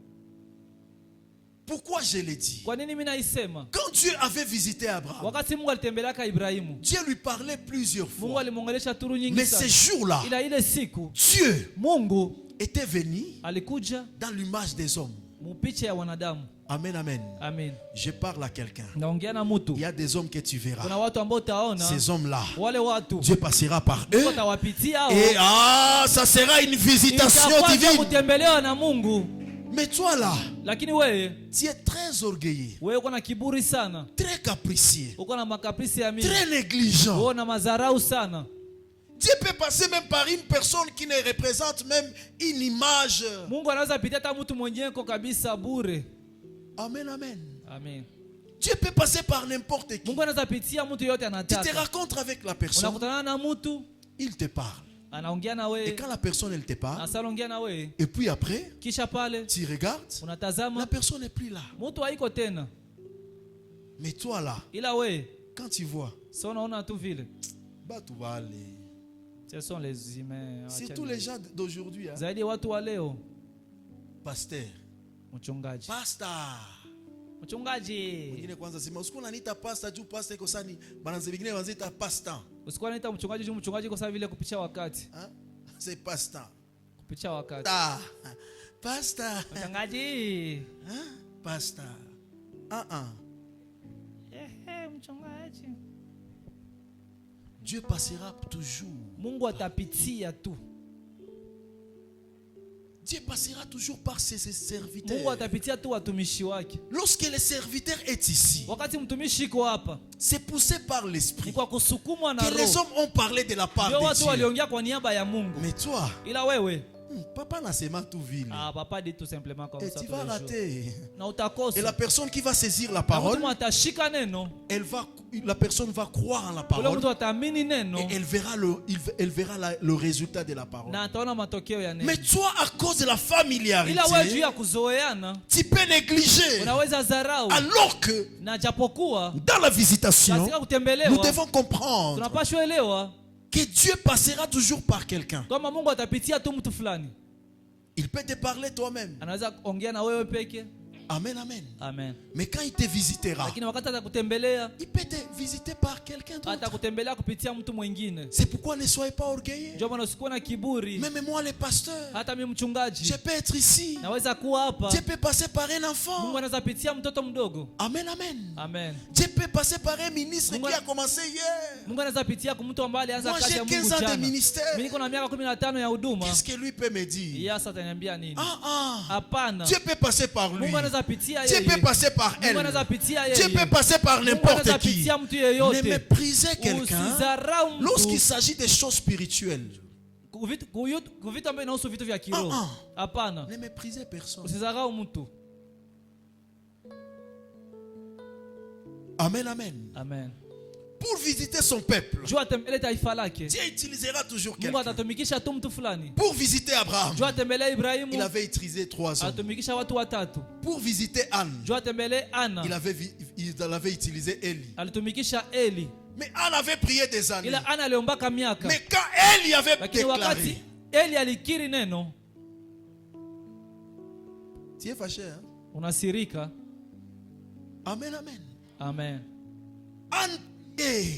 Pourquoi je l'ai dit? Kwa nini mimi naisema? Quand Dieu avait visité Abraham, Wakati Mungu alitembeleaka Ibrahimu, Dieu lui parlait plusieurs Mungu fois. alimwongelesha turu nyingi Mais ces sana. jours-là, Ila ile siku Dieu Mungu était venu alikuja dans l'image des hommes. mupicha ya wanadamu. Amen, amen. Amen. Je parle à quelqu'un. Naongea na mtu. Il y a des hommes que tu Kuna verras. watu ambao utaona Ces hommes-là, wale watu Dieu passera par eux. utawapitia hao. Et ça sera une visitation Itakuwa divine. kutembelewa na Mungu. Mais toi là, Lakini wewe tu es très orgueilleux, uko na kiburi sana. très capricieux, Uko na makaprisi ya mingi. très négligent. Uko na madharau sana. Dieu peut passer même par une personne qui ne représente même une image. Mungu anaweza pitia hata mtu mwenyewe kabisa bure. Amen, amen. Amen. Dieu peut passer par n'importe qui. Mungu anaweza pitia mtu yote Tu te anataka. rencontres avec la personne, Unakutana na mtu, il te parle. anaongea na Et wewe, quand la personne elle te parle, anaongea na wewe, et puis après, kisha pale tu regardes, la unatazama personne n'est plus là. mtu haiko tena. Mais toi là, Ila wewe quand tu vois, sio unaona tu vile. bah tu vas aller. Ce sont les humains. Surtout les gens d'aujourd'hui. Hein. Zaidi watu wa leo. Pasteur. Mchungaji. Pastor. Mchungaji. Wengine kwanza sema usiku unaniita pastor juu pastor iko sani bananze wengine wanaita pastor. Usikuwa unaita mchungaji juu mchungaji kwa sababu vile kupicha wakati. Hein? C'est pastor. Kupicha wakati. Pastor. Mchungaji. Hein? Pastor. Mchungaji. Dieu passera toujours. Mungu atapitia tu. Dieu passera toujours par ses Mungu serviteurs. atapitia tu watumishi wake. Lorsque le serviteur est ici, Wakati mtumishi iko hapa, c'est poussé par l'esprit ni kwa kusukumwa na que les roho. hommes ont parlé de la part Ndio de watu Dieu. waliongea kwa niaba ya Mungu. Mais toi, Ila wewe, papa n'a seulement tout vu. ah, papa dit tout simplement comme Et ça tu tous vas les jours. rater. Na utakosa. Et la personne qui va saisir la Na parole, mtu atashika neno. la personne va croire en la Ule parole mtu ataamini neno et elle verra le résultat de la parole. na ataona matokeo ya neno. Mais toi, à cause de la familiarité, Ila wewe juu ya kuzoeana, tu peux négliger. unaweza dharau. Alors que Na japokuwa dans la visitation, katika nous kutembelewa devons comprendre tunapaswa elewa que Dieu passera toujours par quelqu'un. kama Mungu atapitia tu mtu fulani. Il peut te parler toi-même. Anaweza ongea na wewe peke. Amen, amen. Amen. Mais quand il te visitera, Lakini wakati atakutembelea, il peut te visiter par quelqu'un d'autre. atakutembelea kupitia mtu mwingine. C'est pourquoi ne soyez pas orgueilleux. Ndio maana usikuwe na kiburi. Même moi, le pasteur, Hata mimi mchungaji je peux être ici. naweza kuwa hapa. Dieu peut passer par un enfant. Mungu anaweza pitia mtoto mdogo. Amen, amen. Amen. Dieu peut passer par un ministre Mungu- qui a commencé hier. Mungu anaweza pitia kwa mtu ambaye alianza Moi, kazi j'ai ya 15 Mungu ans de jana. ministère. Mimi niko na miaka 15 ya huduma. Qu'est-ce que lui peut me dire? Yeye sasa ataniambia nini? Ah, Hapana. Dieu peut passer par lui. Mungu anaweza pitia Dieu yeye. peut passer par Mungu elle. anaweza pitia yeye. Dieu peut passer par Mungu n'importe anaweza qui. pitia mtu Ne yeyote. méprisez quelqu'un Usidharau mtu. lorsqu'il s'agit des choses spirituelles. Kuvitu ambavyo inahusu vitu vya kiroho. Hapana. Ne méprisez personne. Usidharau mtu. Amen, amen. Amen. Pour visiter son peuple, Jua atembelee taifa lake. Dieu utilisera toujours Mungu quelqu'un. atatumikisha tu mtu fulani. Pour visiter Abraham, Jua atembelee il Ibrahimu. avait utilisé 3 hommes. Atumikisha watu watatu. Pour visiter Anne, Jua atembelee Ana. il avait utilisé Élie. Alitumikisha Eli. Mais Anne avait prié des années. Ila Ana aliombaka miaka. Mais quand Élie avait Lakini wakati déclaré, Eli alikiri neno, tu es fâché, hein? unasirika. Amen, amen. Amen. Anne,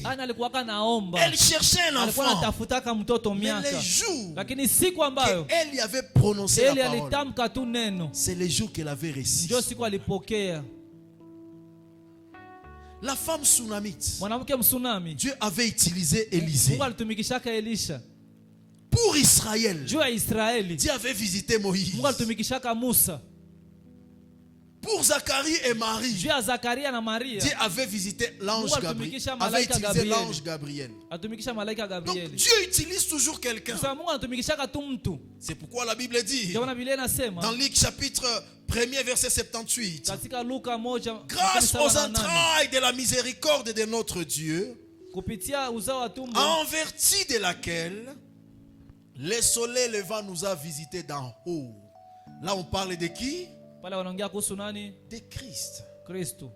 Ana alikuwa naomba. elle cherchait un Alikuwa enfant. anatafutaka mtoto Mais miaka. les jours Lakini siku ambayo que Élie avait prononcé Eli la parole, alitamka tu neno, c'est les jours qu'elle avait reçu. ndio siku alipokea. La femme Sunamite, Mwanamke msunami, Dieu avait utilisé Élisée. Mungu alitumikishaka Elisha. Pour Israël, Juu ya Israeli, Dieu avait visité Moïse. Mungu alitumikishaka Musa. Pour Zacharie et Marie, Juu ya Zakaria na Maria, Dieu avait visité l'ange Mungu Gabriel. alitumikisha Avait malaika utilisé Gabriel. l'ange Gabriel. alitumikisha malaika Donc Gabrieli. Dieu utilise toujours quelqu'un. Sasa Mungu anatumikishaka tu mtu. C'est pourquoi la Bible dit, Ndio maana Biblia inasema dans Luc chapitre 1er verset 78, katika Luka 1, grâce aux entrailles de la miséricorde de notre Dieu, kupitia uzao wa tumbo, en vertu de laquelle le soleil levant nous a visités d'en haut. Là on parle de qui? pale wanaongea kuhusu nani? De Christ. Kristo.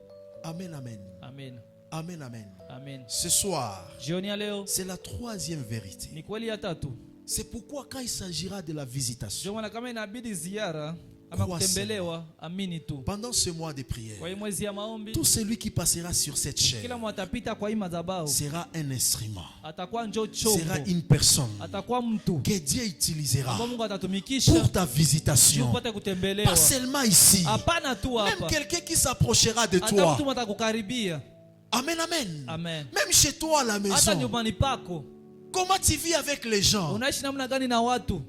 Amen, amen. Amen. Amen, amen. Amen. Ce soir, Jioni ya leo c'est la troisième vérité. ni kweli ya tatu. C'est pourquoi quand il s'agira de la visitation, Ndio maana kama inabidi ziara ama Kwa kutembelewa, amini tu. pendant ce mois de prière, Kwa hii mwezi ya maombi, tout celui qui passera sur cette chaîne kila mtu atapita kwa hii madhabahu, sera un instrument, atakuwa njoo sera chombo, une personne atakuwa mtu que Dieu utilisera ambao Mungu atatumikisha pour ta ili visitation. upate kutembelewa. Pas seulement ici, Hapana tu même hapa, quelqu'un qui s'approchera de hata toi. mtu atakukaribia. Amen, amen. Amen. Même chez toi à la Hata maison, nyumbani pako comment tu vis avec les gens? unaishi namna gani na watu?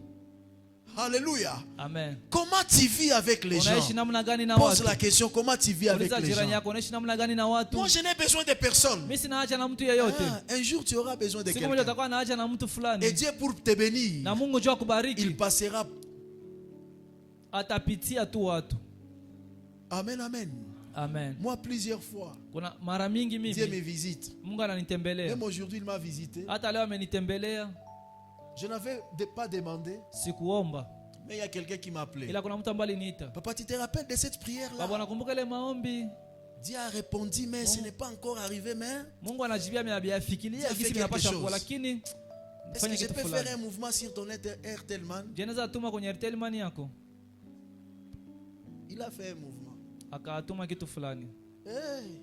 Alléluia. Amen. Comment tu vis avec les gens? Unaishi namna gani na Pose watu? la question, comment tu vis avec Uliza les jirani gens? yako, unaishi namna gani na watu? Moi, je n'ai besoin de personne. Mimi sina haja na mtu yeyote. Un jour, tu auras besoin de Siku moja quelqu'un. utakuwa na haja na mtu Et fulani, Dieu, pour te bénir, na Mungu jua il kubariki, passera. atapitia tu watu. Amen, amen. Amen. Moi, plusieurs fois, Kuna mara mingi Dieu me mimi visite. Mungu ananitembelea. Même aujourd'hui, il m'a visité. Hata leo amenitembelea, Je n'avais pas demandé, sikuomba, mais il y a quelqu'un qui m'a appelé. ila kuna mtu ambaye aliniita. Papa, tu te rappelles de cette prière-là? Baba, nakumbuka ile maombi. Dieu a répondu, mais ce n'est pas encore arrivé, mais Mungu anajibia ameafikiria Fait kisi quelque kinapasha chose. kuwa, lakini est-ce fanya que je kitu peux faire fulani. un mouvement sur ton Airtelman? Je naweza tuma kwenye Airtel Money yako, Il a fait un mouvement. akatuma kitu fulani. Hey.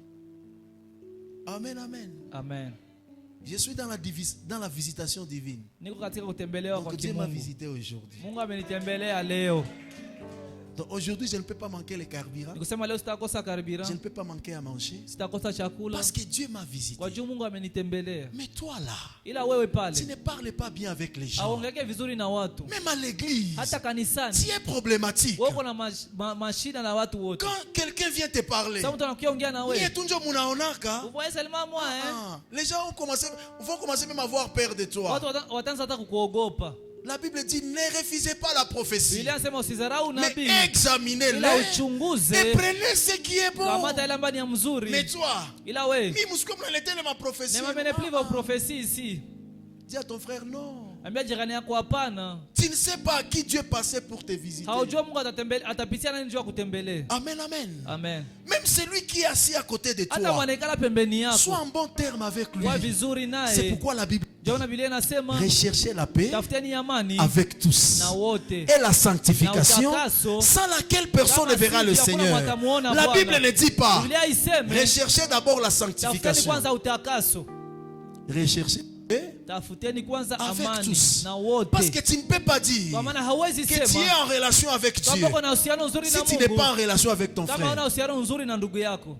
Amen, amen. Amen. Je suis dans la visitation divine. Niko katika kutembelewa kwa Donc Dieu m'a kimungu. visité aujourd'hui. Mungu amenitembelea leo. Donc aujourd'hui, je ne peux pas manquer le carburant. Nikusema leo sitakosa carburant. Je ne peux pas manquer à manger. Sitakosa chakula. Parce que Dieu m'a visité. Kwa juu Mungu amenitembelea. Mais toi là, Ila wewe pale. tu ne parles pas bien avec les gens. Aongeke vizuri na watu. Même à l'église, Hata kanisani. tu es problématique. Wewe kuna mashida na watu wote. Quand quelqu'un vient te parler, Sasa mtu anakuongea na wewe. les gens vont commencer même à avoir peur de toi. Watu wataanza hata kukuogopa. La Bible dit ne refusez pas la prophétie, Biblia inasema usidharau nabii. mais examinez-le Ila uchunguze. et prenez ce qui est bon. Kamata ile ambayo ni mzuri. Mais toi, Ila wewe. mimi msikomla letele ma prophétie. Ne m'amène plus vos prophéties ici. Dis à ton frère non. Ambia jirani yako hapana. Tu ne sais pas à qui Dieu passait pour te visiter. Haujua Mungu atapitia nani njoo kutembelea. Amen, amen. Amen. Même celui qui est assis à côté de Hata toi, mwanekala pembeni yako. sois en bon terme avec lui. Kwa vizuri naye. C'est pourquoi la Bible dit, Jona Biblia inasema recherchez la paix tafuteni amani avec tous na wote. et la sanctification Na utakaso, sans laquelle personne ne verra le Seigneur. La Bible ne dit pas Biblia iseme recherchez d'abord la tafuteni sanctification. kwanza utakaso. Recherchez la paix Tafuteni kwanza avec amani tous. na wote. Parce que tu ne peux pas dire Kwa maana hauwezi que tu es sema en relation avec Dieu kama una uhusiano nzuri si na tu n'es Mungu. pas en relation avec ton Kama frère. una uhusiano nzuri na ndugu yako.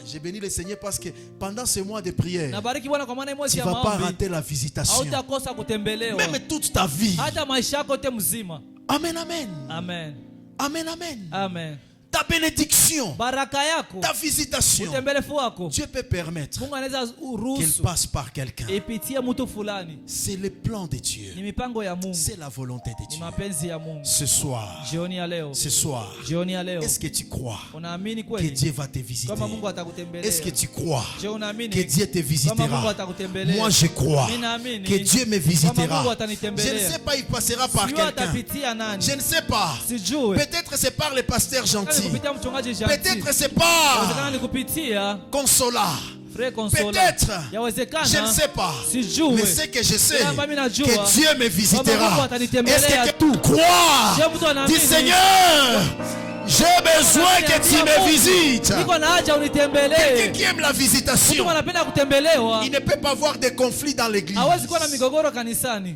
J'ai béni le Seigneur parce que pendant ce mois de prière, Nabariki Bwana kwa maana hii mwezi tu ya ne vas pas maombi rater la visitation. hautakosa kutembelewa. Même toute ta vie. Hata maisha yako yote mzima. Amen, amen. Amen. Amen, amen. Amen. Ta bénédiction, Baraka yako, ta visitation, utembelefu wako, Dieu peut permettre Mungu anaweza qu'elle uruhusu passe par quelqu'un. ipitie mtu fulani. C'est le plan de Dieu. Ni mipango ya Mungu, C'est la volonté de ni Dieu. mapenzi ya Mungu. Ce soir, Jioni ya leo, ce soir, jioni ya leo, est-ce que tu crois unaamini que kweli Dieu va te visiter? kama Mungu atakutembelea? Est-ce que tu crois Je unaamini que Dieu te kama Mungu visitera? atakutembelea? Moi je crois Mimi naamini que Dieu me kama Mungu visitera. Je ne atanitembelea. sais pas, il passera par Sijui quelqu'un. atapitia nani, Je ne sais pas. sijui. Peut-être c'est par le pasteur gentil. Kupitia mchungaji gentil. Peut-être c'est Yawezekana par ni kupitia Consola. Frère Consola. Peut-être. Yawezekana. Je ne sais pas. Sijui. Mais c'est que je sais Kama mimi najua, que Dieu me Mungu visitera. atanitembelea Est-ce que tu. tu crois? Je mtu anaamini. Dis Seigneur, j'ai besoin que tu me visites. Niko na haja unitembelee. Quelqu'un qui aime la Mtu visitation, anapenda kutembelewa. il ne peut pas avoir de conflits dans l'église. Hawezi kuwa na migogoro kanisani.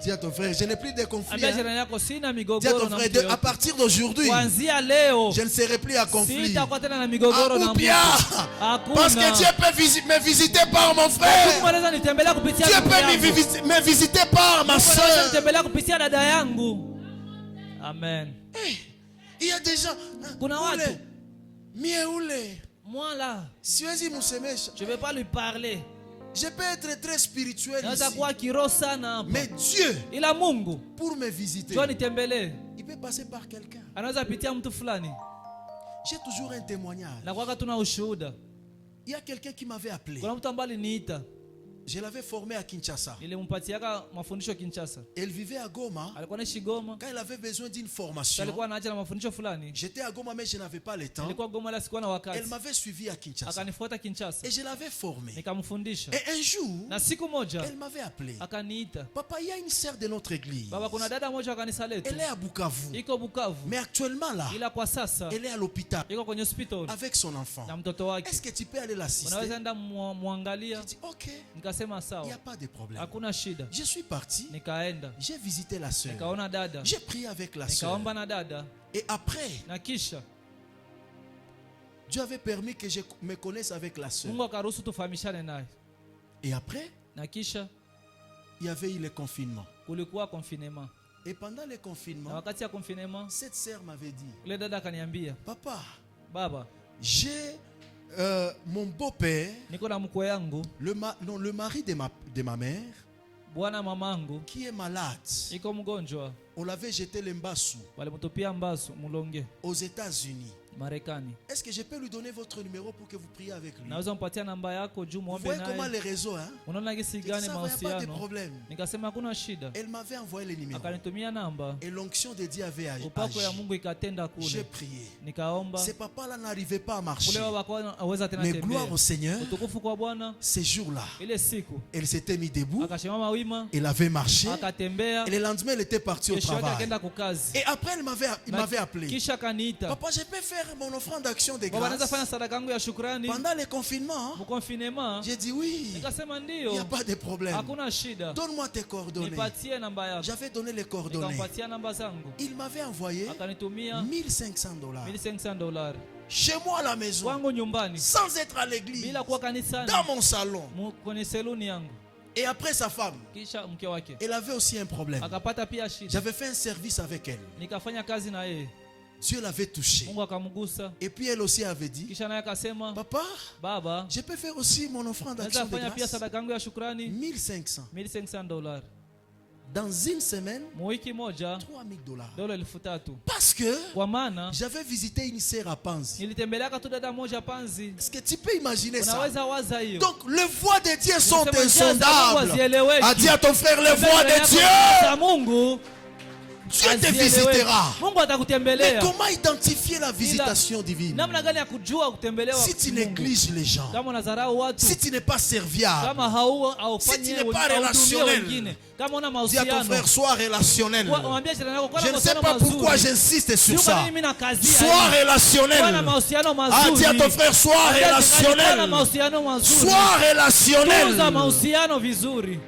Dis à ton frère, je n'ai plus de conflits. Ambia Hein? jirani yako sina Dis à migogoro ton na frère, mtu à yote. partir d'aujourd'hui, Kuanzia leo je ne serai plus à conflit. sitakuwa tena na migogoro na Ou mtu. bien, Hakuna. parce que Dieu peut me visiter par mon Mungu frère. anaweza nitembelea kupitia Dieu ndugu peut yangu. me visiter par ma Mungu anaweza soeur. nitembelea kupitia dada yangu. Amen. Il y a des gens. Kuna Ule, watu. mie ule. Moi là, Siwezi msemesha. je vais pas lui parler. Je peux être très spirituel Naweza ici. kuwa kiroho sana hapa. Mais Dieu, Ila Mungu pour me visiter, njoo nitembelee. il peut passer par quelqu'un. Anaweza pitia mtu fulani. J'ai toujours un témoignage. Na kwaka tuna ushuhuda. Il y a quelqu'un qui m'avait appelé. Kuna mtu ambaye aliniita. Je l'avais formé à Kinshasa. Nilimpatiaka mafundisho Kinshasa. Elle vivait à Goma. Alikuwa anaishi Goma. Quand elle avait besoin d'une formation, Alikuwa anaacha na mafundisho fulani. j'étais à Goma mais je n'avais pas le temps. Nilikuwa Goma la sikuwa na wakati. Elle m'avait suivi à Kinshasa. Akanifuata Kinshasa. Et je l'avais formée. Nikamfundisha. Et un jour, Na siku moja elle m'avait appelé. akaniita. Papa, il y a une sœur de notre église. Baba, kuna dada moja wa kanisa letu. Elle est à Bukavu. Iko Bukavu. Mais actuellement là, Ila kwa sasa elle est à l'hôpital iko kwenye hospital avec son enfant. na mtoto wake. Est-ce que tu peux aller l'assister? Unaweza enda muangalia? Je dis, ok, Nikasema il n'y sawa. a pas de problème. Hakuna shida. Je suis parti, Nikaenda. j'ai visité la sœur. Nikaona dada. J'ai prié avec la sœur. Nikaomba na dada. Et après, Na kisha Dieu avait permis que je me connaisse avec la sœur. Mungu akaruhusu tufahamishane naye. Et après, Na kisha il y avait eu le confinement. kulikuwa confinement. Et pendant le Na confinement, wakati ya confinement, cette sœur m'avait dit, ule dada akaniambia, papa, baba, j'ai mon beau-père, niko na mkwe yangu, le mari de ma mère, bwana mamangu qui est malade. iko mgonjwa. On l'avait jeté l'embassou Walimtupia Mbasu Mulonge, aux États-Unis. Marekani. Est-ce que je peux lui donner votre numéro pour que vous priez avec lui? Naweza mpatia namba yako juu Vous muombe voyez comment naye. les réseaux, hein? Unaona gisi Je dis, gani ça va, y a pas de mahusiano? problème. Nikasema hakuna shida. Elle m'avait envoyé les numéros. Akanitumia namba. Et l'onction de Dieu avait agi. Upako ya Mungu ikatenda J'ai kule. prié. Nikaomba. Ce papa-là n'arrivait pas à Kule marcher. baba kwa aweza tena Mais gloire tembea. au Seigneur, Utukufu kwa Bwana. ces jours-là, Ile siku elle s'était mise debout, akashimama wima, elle avait marché, akatembea. et le lendemain, elle était partie au Kesho yake travail. akaenda kukazi. Et après, il m'avait appelé. Kisha kaniita. Papa, je peux faire mon offrande d'action de Baba naweza fanya grâce. sadaka yangu ya shukrani. Pendant le confinement, Mu confinement. j'ai dit oui, Nikasema il ndio. n'y a pas de problème. Hakuna shida. Donne-moi tes coordonnées. Nipatie namba yako. J'avais donné les coordonnées. Nikampatia namba zangu. Il m'avait envoyé Akanitumia $1,500 $1,500 chez moi à la maison, kwangu nyumbani sans être à l'église, bila kuwa kanisani, dans mon salon. kwenye seluni yangu. Et après sa femme, Kisha mke wake elle avait aussi un problème. akapata pia shida. J'avais fait un service avec elle. Nikafanya kazi na yeye, Dieu l'avait touchée. Mungu akamgusa. Et puis elle aussi avait dit, Kisha naye akasema, papa, baba, je peux faire aussi mon offrande naweza d'action de fanya pia grâce. sadaka yangu ya shukrani $1,500. $1,500. Dans une semaine, Mwiki moja $3,000. dola 3,000. Parce que Kwa maana j'avais visité une sœur à Panzi. nilitembelea tu dada moja Panzi. Est-ce que tu peux imaginer ça? Unaweza waza hiyo. Donc les voies de Dieu sont Nisema njia za Mungu insondables. hazieleweki. A dit à ton frère, les voies Mbele de yako Dieu, za Mungu Dieu te hazieleweki. visitera. Mungu Mais atakutembelea. comment identifier la visitation divine? Namna gani ya kujua kutembelewa Si tu Mungu? négliges les gens, Kama unadharau watu, si tu n'es pas serviable, kama Si tu n'es haufanye pas hudumia relationnel, wengine, kama una dis à ton mahusiano, frère, sois relationnel. mwambie jirani yako kuwa na Je ne sais mahusiano pas pourquoi mazuri. j'insiste sur Sio kwa ça. nini mimi nakazia Sois hii. Kuwa na relationnel. mahusiano Ah, dis à mazuri. ton frère, sois Mwambie jirani, kuwa na relationnel. mahusiano mazuri. Sois Tunza relationnel. mahusiano vizuri.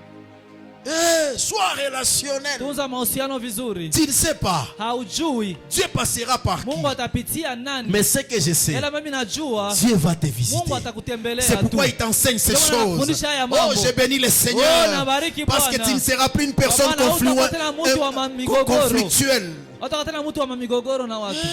Sois relationnel. Tunza mahusiano vizuri. Tu ne sais pas. Haujui Dieu passera par qui? Mungu atapitia nani. Mais ce que je sais, Ila mimi najua Dieu va te visiter. Mungu atakutembelea C'est tu. pourquoi il t'enseigne ces Ndio maana choses. anakufundisha haya Oh, mambo. j'ai béni le Oh, Seigneur. nabariki Parce que Bwana. tu ne seras plus une personne Kwa maana hutakuwa tena mtu wa migogoro. conflictuelle. Hata tena mtu wa migogoro na watu.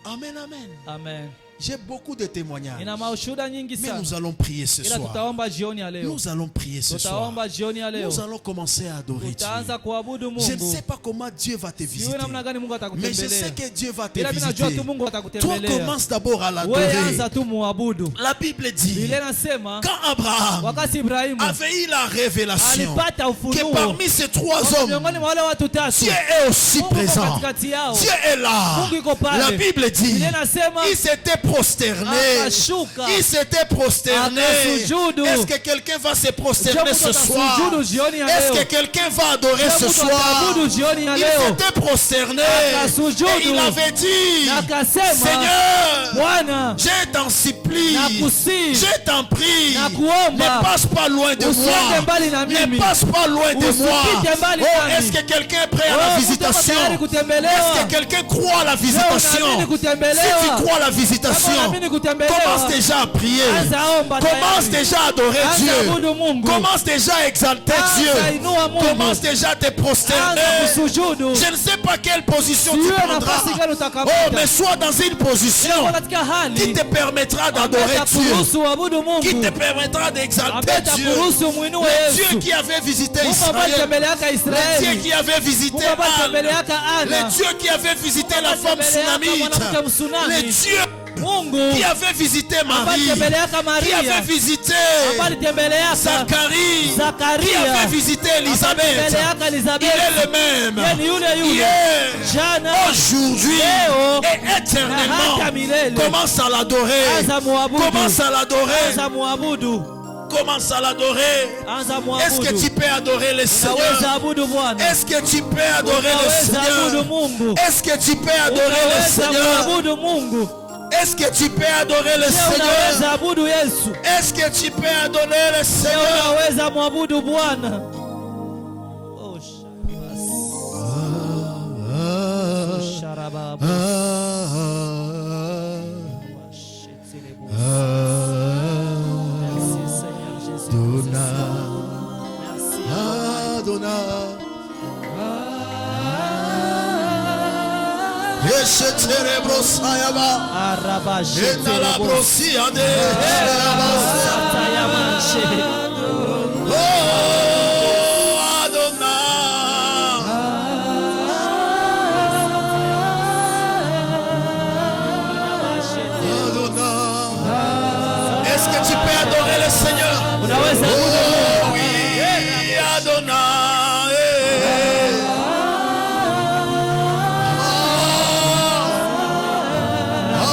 Amen, amen. Amen. J'ai beaucoup de témoignages. Ina mashuhuda nyingi Mais sana. nous allons prier ce Ila soir. tutaomba jioni ya leo. Nous allons prier ce soir. Tutaomba jioni ya leo. Nous allons commencer à adorer Dieu. Tutaanza kuabudu Je ne Mungu. sais pas comment Dieu va te visiter. Siwe namna gani Mungu Mais je sais atakutembelea. que Dieu va te Ila mimi najua tu visiter. Mungu Toi, atakutembelea. commence d'abord à Wewe l'adorer. anza tu muabudu. La Bible dit, Biblia inasema quand Abraham wakati Ibrahimu avait eu la révélation alipata que ufunuo parmi ces trois hommes, miongoni mwa wale watu tatu, Dieu est aussi Mungu yuko présent. katikati yao. Dieu est là. Mungu yuko pale. La Bible dit, Biblia inasema il s'était prosterné. akashuka. Il s'était prosterné. Akasujudu. Est-ce que quelqu'un va se prosterner Ndio ce mtu soir? atasujudu jioni ya Est-ce leo. que quelqu'un va adorer ce Ndio mtu soir? ataabudu jioni ya Il leo. s'était prosterné. Akasujudu. Et il avait dit, Na akasema, Seigneur, Bwana, je t'en supplie, nakusihi, je t'en prie, nakuomba, ne passe pas loin de usiende moi, mbali na ne mimi. passe pas loin de moi. Usipite mbali Oh, nami. est-ce que quelqu'un est prêt à la Oh, visitation? mtu tayari kutembelewa. Est-ce que quelqu'un croit à la visitation? unaamini kutembelewa. Si tu crois à la visitation, Kama unaamini kutembelewa. commence déjà à prier. Anza omba Commence tayari. déjà à adorer Anza Dieu. abudu Mungu. Commence déjà à exalter Anza Dieu. inua Mungu. Commence déjà à te prosterner. Anza kusujudu. Je ne sais pas quelle position tu Siwe prendras. nafasi gani utakapokuta. Oh, mais sois dans une position Uko katika hali qui te permettra d'adorer ambaye Dieu, atakuruhusu uabudu qui Mungu, te permettra ambaye d'exalter Dieu. atakuruhusu muinue Le Dieu Yesu. qui avait visité Mungu ambaye Israël, alitembeleaka le Dieu Israeli. qui avait visité Mungu ambaye Anne, alitembeleaka Ana. le Dieu qui avait visité la femme Alitembeleaka mwanamke sunamite, msunami. le Dieu Mungu qui avait visité ambaye Marie, alitembeleaka qui Maria, avait visité ambaye alitembeleaka Zacharie, qui Zakaria, avait visité Elisabeth. alitembeleaka Il Elizabeth. est le même Yeye ni yule yule. hier, Jana, aujourd'hui leo, et na éternellement. hata milele. Commence à l'adorer. Anza muabudu. Commence à l'adorer. Anza muabudu. Commence à l'adorer. Anza Est-ce que muabudu. tu peux adorer le Unaweza Seigneur? abudu Bwana. Est-ce que tu peux adorer le Unaweza abudu Seigneur? Mungu. Est-ce que tu peux adorer le Unaweza Seigneur? muabudu Mungu. Est-ce que tu peux adorer le Je unaweza Seigneur? abudu Yesu. Est-ce que tu peux adorer le Je Seigneur? unaweza muabudu Bwana. Oh, sharaba. Merci Seigneur Jésus. Merci. Adonai. Yesheterebo sayaba. Araba Enala sheterebo. brosiade. Satayamanche. Oh, Adonai. Adonai. Est-ce que tu peux adorer le Seigneur? Unaweza abudu Mungu. Oh oui, Adonai.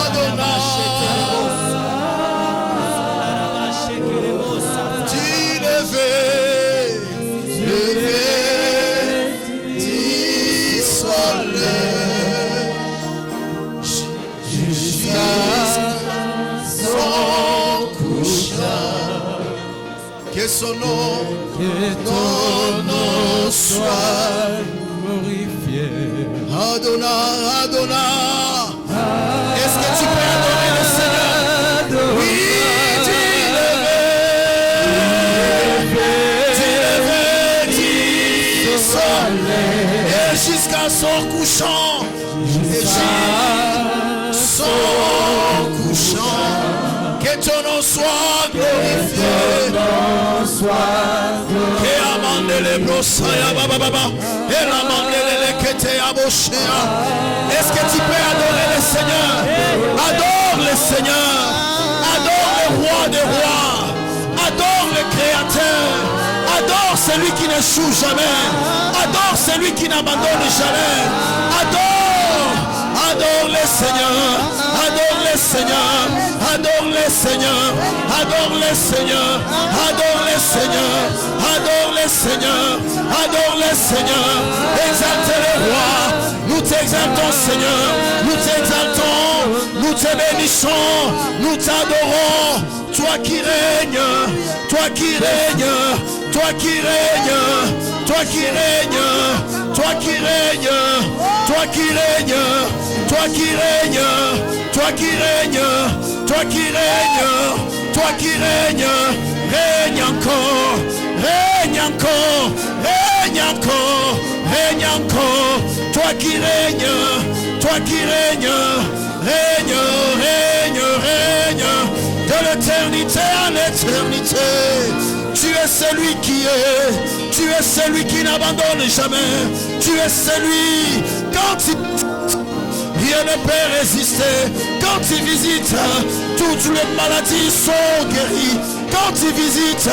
Adonai. Araba sheterebo. Tu son nom. Que ton nom soit glorifié. Adonai, Adonai. Est-ce que tu peux adorer le Seigneur? Oui, et jusqu'à son couchant. Et son couchant. Que ton nom soit glorifié. Que amandele brosaya baba baba. Et la mandele kete aboshea. Est-ce que tu peux adorer le Seigneur? Adore le Seigneur. Adore le roi des rois. Adore le Créateur. Adore celui qui n'échoue jamais. Adore celui qui n'abandonne jamais. Adore le Seigneur. Adore le Seigneur. Adore le Seigneur. Adore le Seigneur. Adore le Seigneur. Adore le Seigneur. Adore le Seigneur. Exalte le roi. Nous t'exaltons, Seigneur. Nous t'exaltons. Nous te bénissons. Nous t'adorons. Toi qui règnes. Toi qui règnes. Toi qui règnes, toi qui règnes, toi qui règnes, toi qui règnes, toi qui règnes, toi qui règnes, toi qui règnes, toi qui règnes, règne encore, règne encore, règne encore, règne encore, toi qui règnes, toi qui règnes, règne, règne, règne, de l'éternité à l'éternité. Tu es celui qui est, tu es celui qui n'abandonne jamais, tu es celui, quand rien ne peut résister, quand tu visites, toutes les maladies sont guéries, quand tu visites,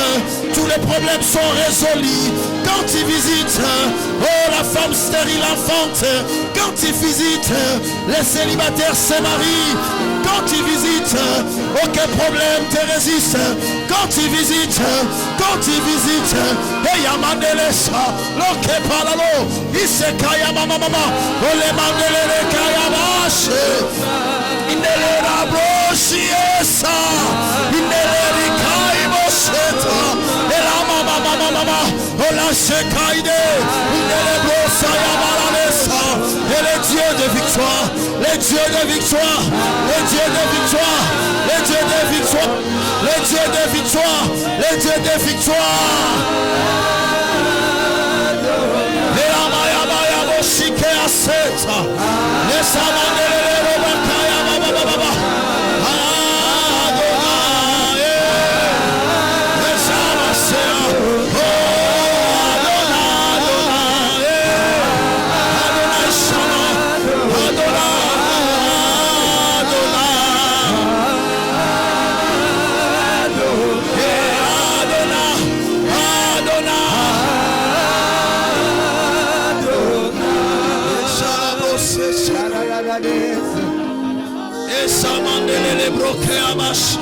tous les problèmes sont résolus, quand tu visites, oh la femme stérile enfante, quand tu visites, les célibataires se marient, quand tu visites, aucun problème te résiste, quand tu visites, et Yamandelesa, loke palalo, Isekaya mama, ole mandele kayabashi, indele raboshiesa, indele kaiboseta, ela mama, ola shekaide, indele brosa yabalalesa, et les dieux de victoire, les dieux de victoire, les dieux de victoire, les dieux de victoire, les dieux de victoire, les dieux de victoire. Les amayabaya boshike aseta, les samandele robakaya baba. Adonai, les samasea, oh Adonai, Adonai Shama, Adonai. Et ça mandele les broquets à mâche.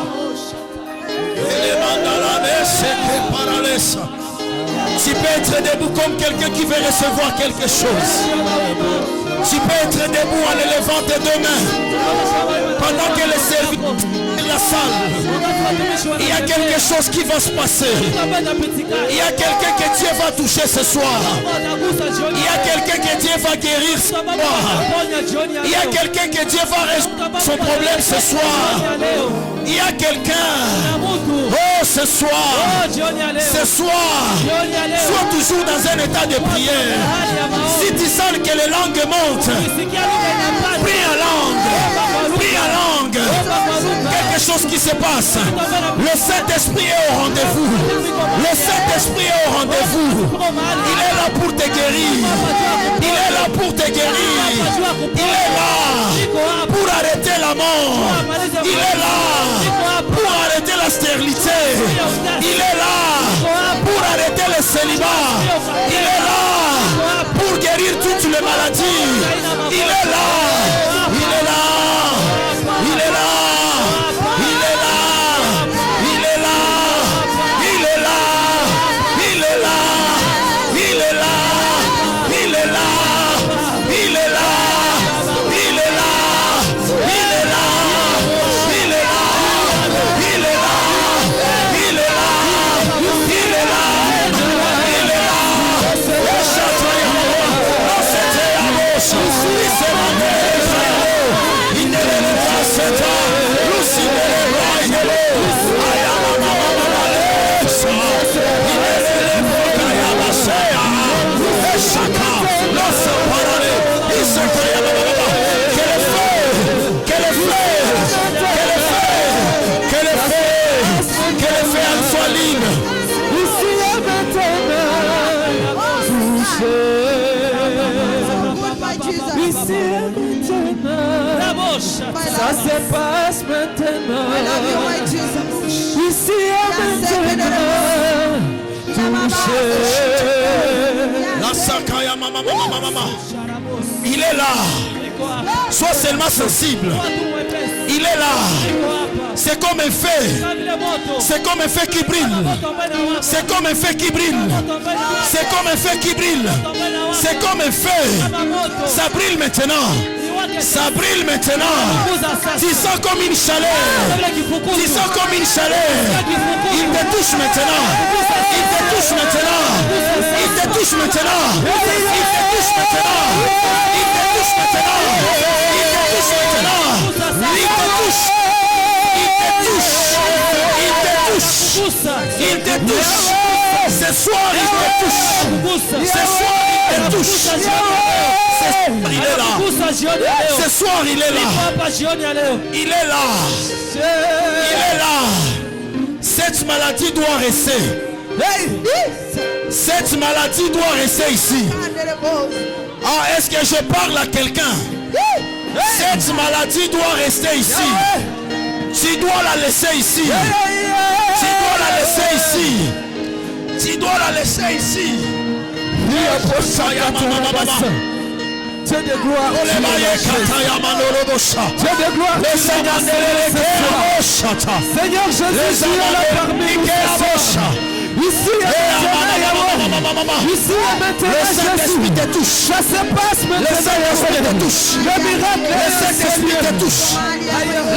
Et les mandalades, c'est que paralèse. Tu peux être debout comme quelqu'un qui veut recevoir quelque chose. Tu peux être debout en élevant tes deux mains. Pendant que les serviteurs de la salle, il y a quelque chose qui va se passer. Il y a quelqu'un que Dieu va toucher ce soir. Il y a quelqu'un que Dieu va guérir ce soir. Il y a quelqu'un que Dieu va résoudre son problème ce soir. Il y a quelqu'un. Oh, ce soir, sois toujours dans un état de prière. Si tu sens que les langues montent, prie en langue. Quelque chose qui se passe. Le Saint-Esprit est au rendez-vous. Le Saint-Esprit est au rendez-vous. Il est là pour te guérir. Il est là pour te guérir. Il est là pour arrêter la mort. Il est là pour arrêter la stérilité. Il est là pour arrêter le célibat. Il est là pour guérir toutes les maladies. Il est là. Il est là. Il est là. Il est là. Il est là. Il est là. Il est là. Il est là. Il est là. Il est là. Il est là. Il est là. Il est là. Il est là. Il est là. Il est là. Ici et maintenant. Ça se passe maintenant. Ici et maintenant. Touché. La sakaya mama. Il est là. Sois seulement sensible. Il est là. C'est comme un feu. C'est comme un feu qui brille. C'est comme un feu qui brille. C'est comme un feu qui brille. C'est comme un feu. Ça brille maintenant. Ça brille maintenant. Tu sens comme une chaleur. Tu sens comme une chaleur. Il te touche maintenant. Il te touche maintenant. Il te touche maintenant. Il te touche maintenant. Il te touche maintenant. Il te touche maintenant. Il te touche. Il te touche. Il te touche. Ce soir il te touche. Ce soir il te touche. Il est là. Ce soir il est là. Il est là. Il est là. Cette maladie doit rester. Cette maladie doit rester ici. Ah, est-ce que je parle à quelqu'un? Cette maladie doit rester ici. Tu dois la laisser ici. Tu dois la laisser ici. Tu dois la laisser ici. Dieu de gloire. Dieu de gloire. Seigneur Jésus, tu es là parmi nous. Ici et maintenant. Ici et maintenant. Le Saint-Esprit te touche. Ça se passe maintenant. Le Saint-Esprit te touche. Le miracle. Le Saint-Esprit te touche.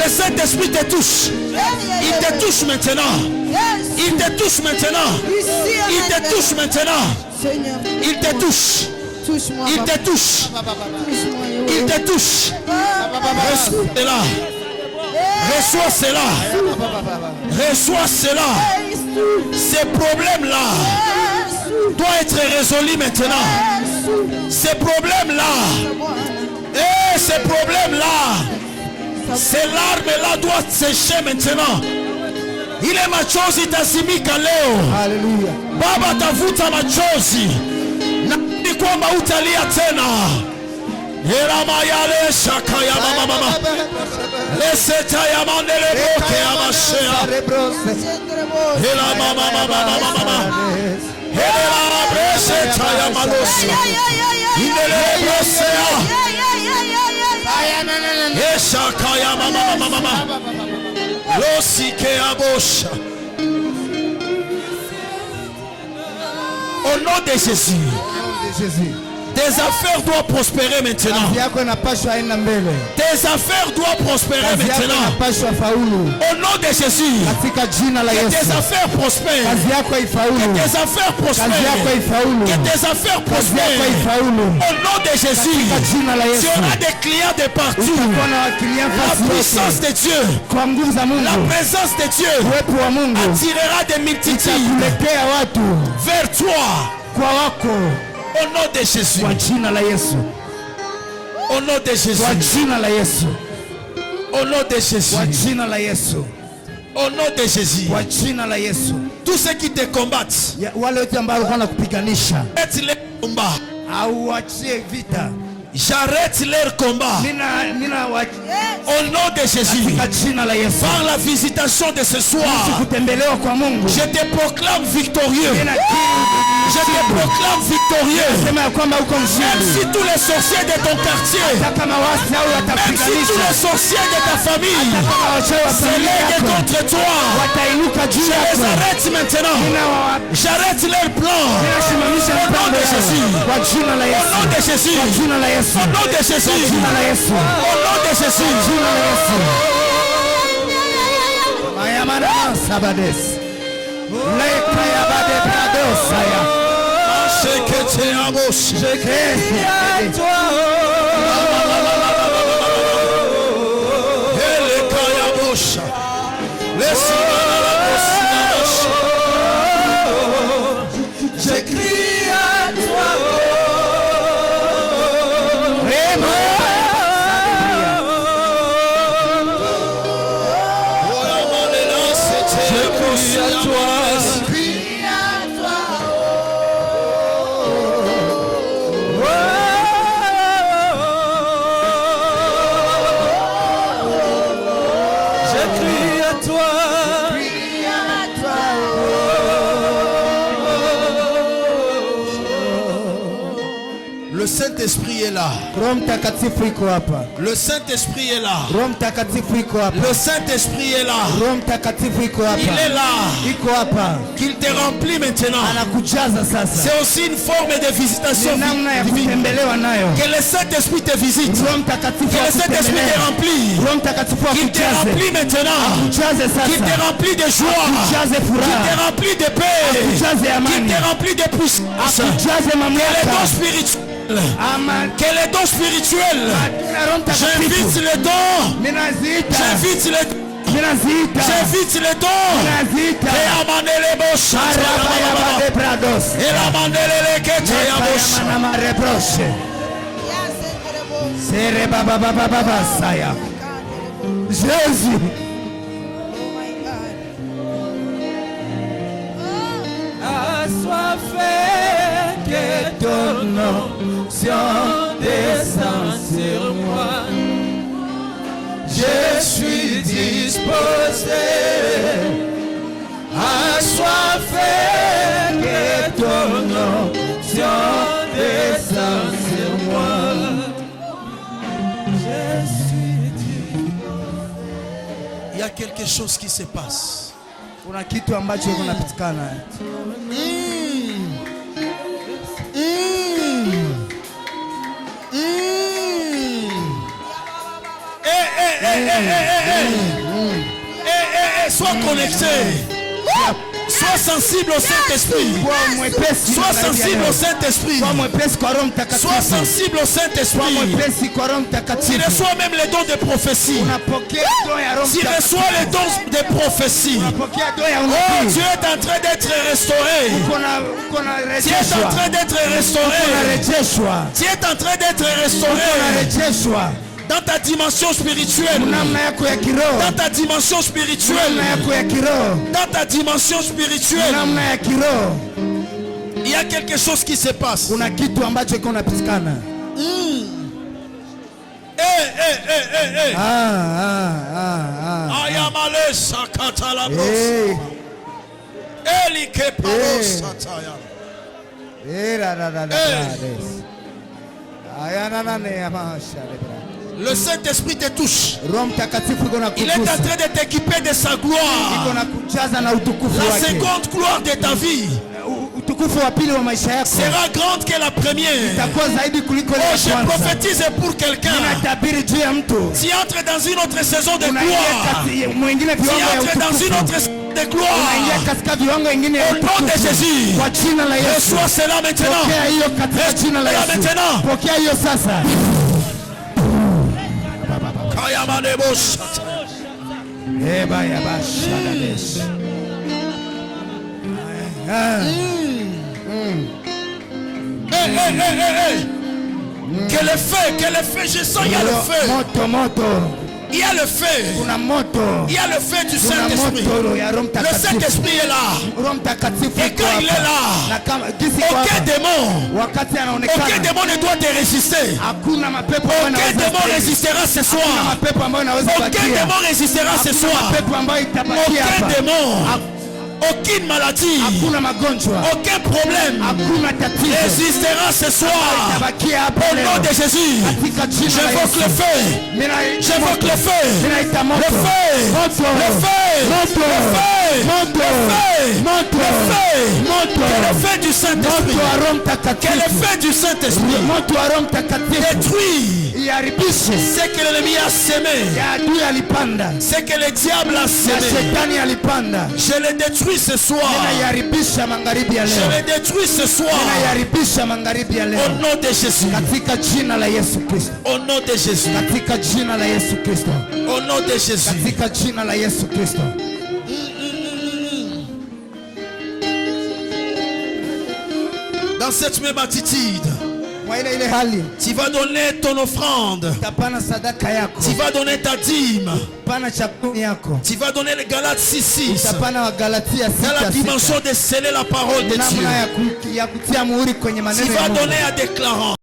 Le Saint-Esprit te touche. Il te touche maintenant. Il te touche maintenant. Il te touche maintenant. Il te touche. Il te touche. Il te touche. Reçois cela. Reçois cela. Reçois cela. Ces problèmes-là doivent être résolus maintenant. Ces problèmes-là. Et ces problèmes-là. Ces larmes-là doivent sécher maintenant. Il est machozi tasimika leo. Alléluia. Baba tavuta machozi. Na ni kwamba utalia tena. Era mayale shaka ya mama. Leseta ya mandele boke ya mashea. Ela mama. Ela breseta ya malosi. Indele brosea. Eshaka ya mama. Losike ya bosha. Au nom de Jésus. Tes affaires doivent prospérer maintenant. Tes affaires doivent prospérer maintenant. Au nom de Jésus. Que tes affaires prospèrent. Que tes affaires prospèrent. Que tes affaires prospèrent. Au nom de Jésus. Tu auras des clients de partout. La puissance de Dieu. La présence de Dieu attirera des multitudes vers toi. Au nom de Jésus. Au nom de Jésus. Au nom de Jésus. Au nom de Jésus. Tous ceux qui te combattent, arrête les combats. J'arrête leur combat. Au nom de Jésus. Par la visitation de ce soir, je te proclame victorieux. Je te proclame victorieux. Même si tous les sorciers de ton quartier, même si tous les sorciers de ta famille se lèguent contre toi, je les arrête maintenant. J'arrête leur plan. Au nom de Jésus. Au nom de Jésus. Au nom de Jésus. Au nom de Jésus. Je crie à toi. Je crie à toi. est là. Roho Mtakatifu iko hapa. Le Saint-Esprit est là. Roho Mtakatifu iko hapa. Le Saint-Esprit est là. Roho Mtakatifu iko hapa. Il est là. Iko hapa. Qu'il te remplit maintenant. Anakujaza sasa. C'est aussi une forme de visitation Ni namna ya divine. kutembelewa nayo. Que le Saint-Esprit te visite. Roho Mtakatifu Que le Saint-Esprit te remplit. Roho Mtakatifu Qu'il te akujaze. remplit maintenant. Akujaze Qu'il te sasa. remplit de joie. Akujaze Qu'il furaha. te remplit de paix. Akujaze Qu'il amani. te remplit de puissance. Akujaze Que les mamlaka. dons spirituels. Amen. Que les dons spirituels. Roho Mtakatifu. J'invite les dons. Minaziita. J'invite les dons. Minaziita. J'invite les dons. Minaziita. Et amandele bosha. Arabaya bade prados. Et amandele kete ya bosha. Mana reproche. Sere baba baba baba saya. Jésus. Assoiffé que ton onction descende sur moi. Je suis disposé. Assoiffé que ton onction descende sur moi. Je suis disposé. Il y a quelque chose qui se passe. Kuna kitu ambacho kunapatikana. Sois connecté. Sois sensible au Saint-Esprit. Sois sensible au Saint-Esprit. Sois sensible au Saint-Esprit. Tu reçois même les dons de prophétie. Tu reçois les dons de prophétie. Oh, Dieu est en train d'être restauré. Tu es en train d'être restauré. Tu es en train d'être restauré. Dans ta dimension spirituelle. Dans ta dimension spirituelle. Dans ta dimension spirituelle. Il y a quelque chose qui se passe. Ayamale sakata bros. Elike paros sataya. Le Saint-Esprit te touche. Il est en train de t'équiper de sa gloire. La seconde gloire de ta vie sera grande que la première. Oh, je prophétise pour quelqu'un. Tu entres dans une autre saison de gloire. Tu entres dans une autre saison de gloire. Au nom de Jésus. Reçois cela maintenant. Reçois cela maintenant. Quel est le feu, je sens, il y a le feu. Il y a le feu. Il y a le feu du Saint-Esprit. Le Saint-Esprit est là. Et quand il est là, aucun démon ne doit te résister. Aucun démon résistera ce soir. Aucun démon résistera ce soir. Aucun démon. Aucune maladie, aucun problème résistera ce soir. Au nom de Jésus, j'évoque le feu. J'évoque le feu. Le feu. Le feu du Saint-Esprit. Quel effet du Saint-Esprit détruit ce que l'ennemi a semé, ce que le diable a semé. Je le détruis ce soir. Je le détruis ce soir. Au nom de Jésus. Au nom de Jésus. Au nom de Jésus. Dans cette même attitude, tu vas donner ton offrande. Tu vas donner ta dîme. Tu vas donner le Galates 6:6. Dans la dimension de sceller la parole de Dieu. Tu vas donner à déclarant.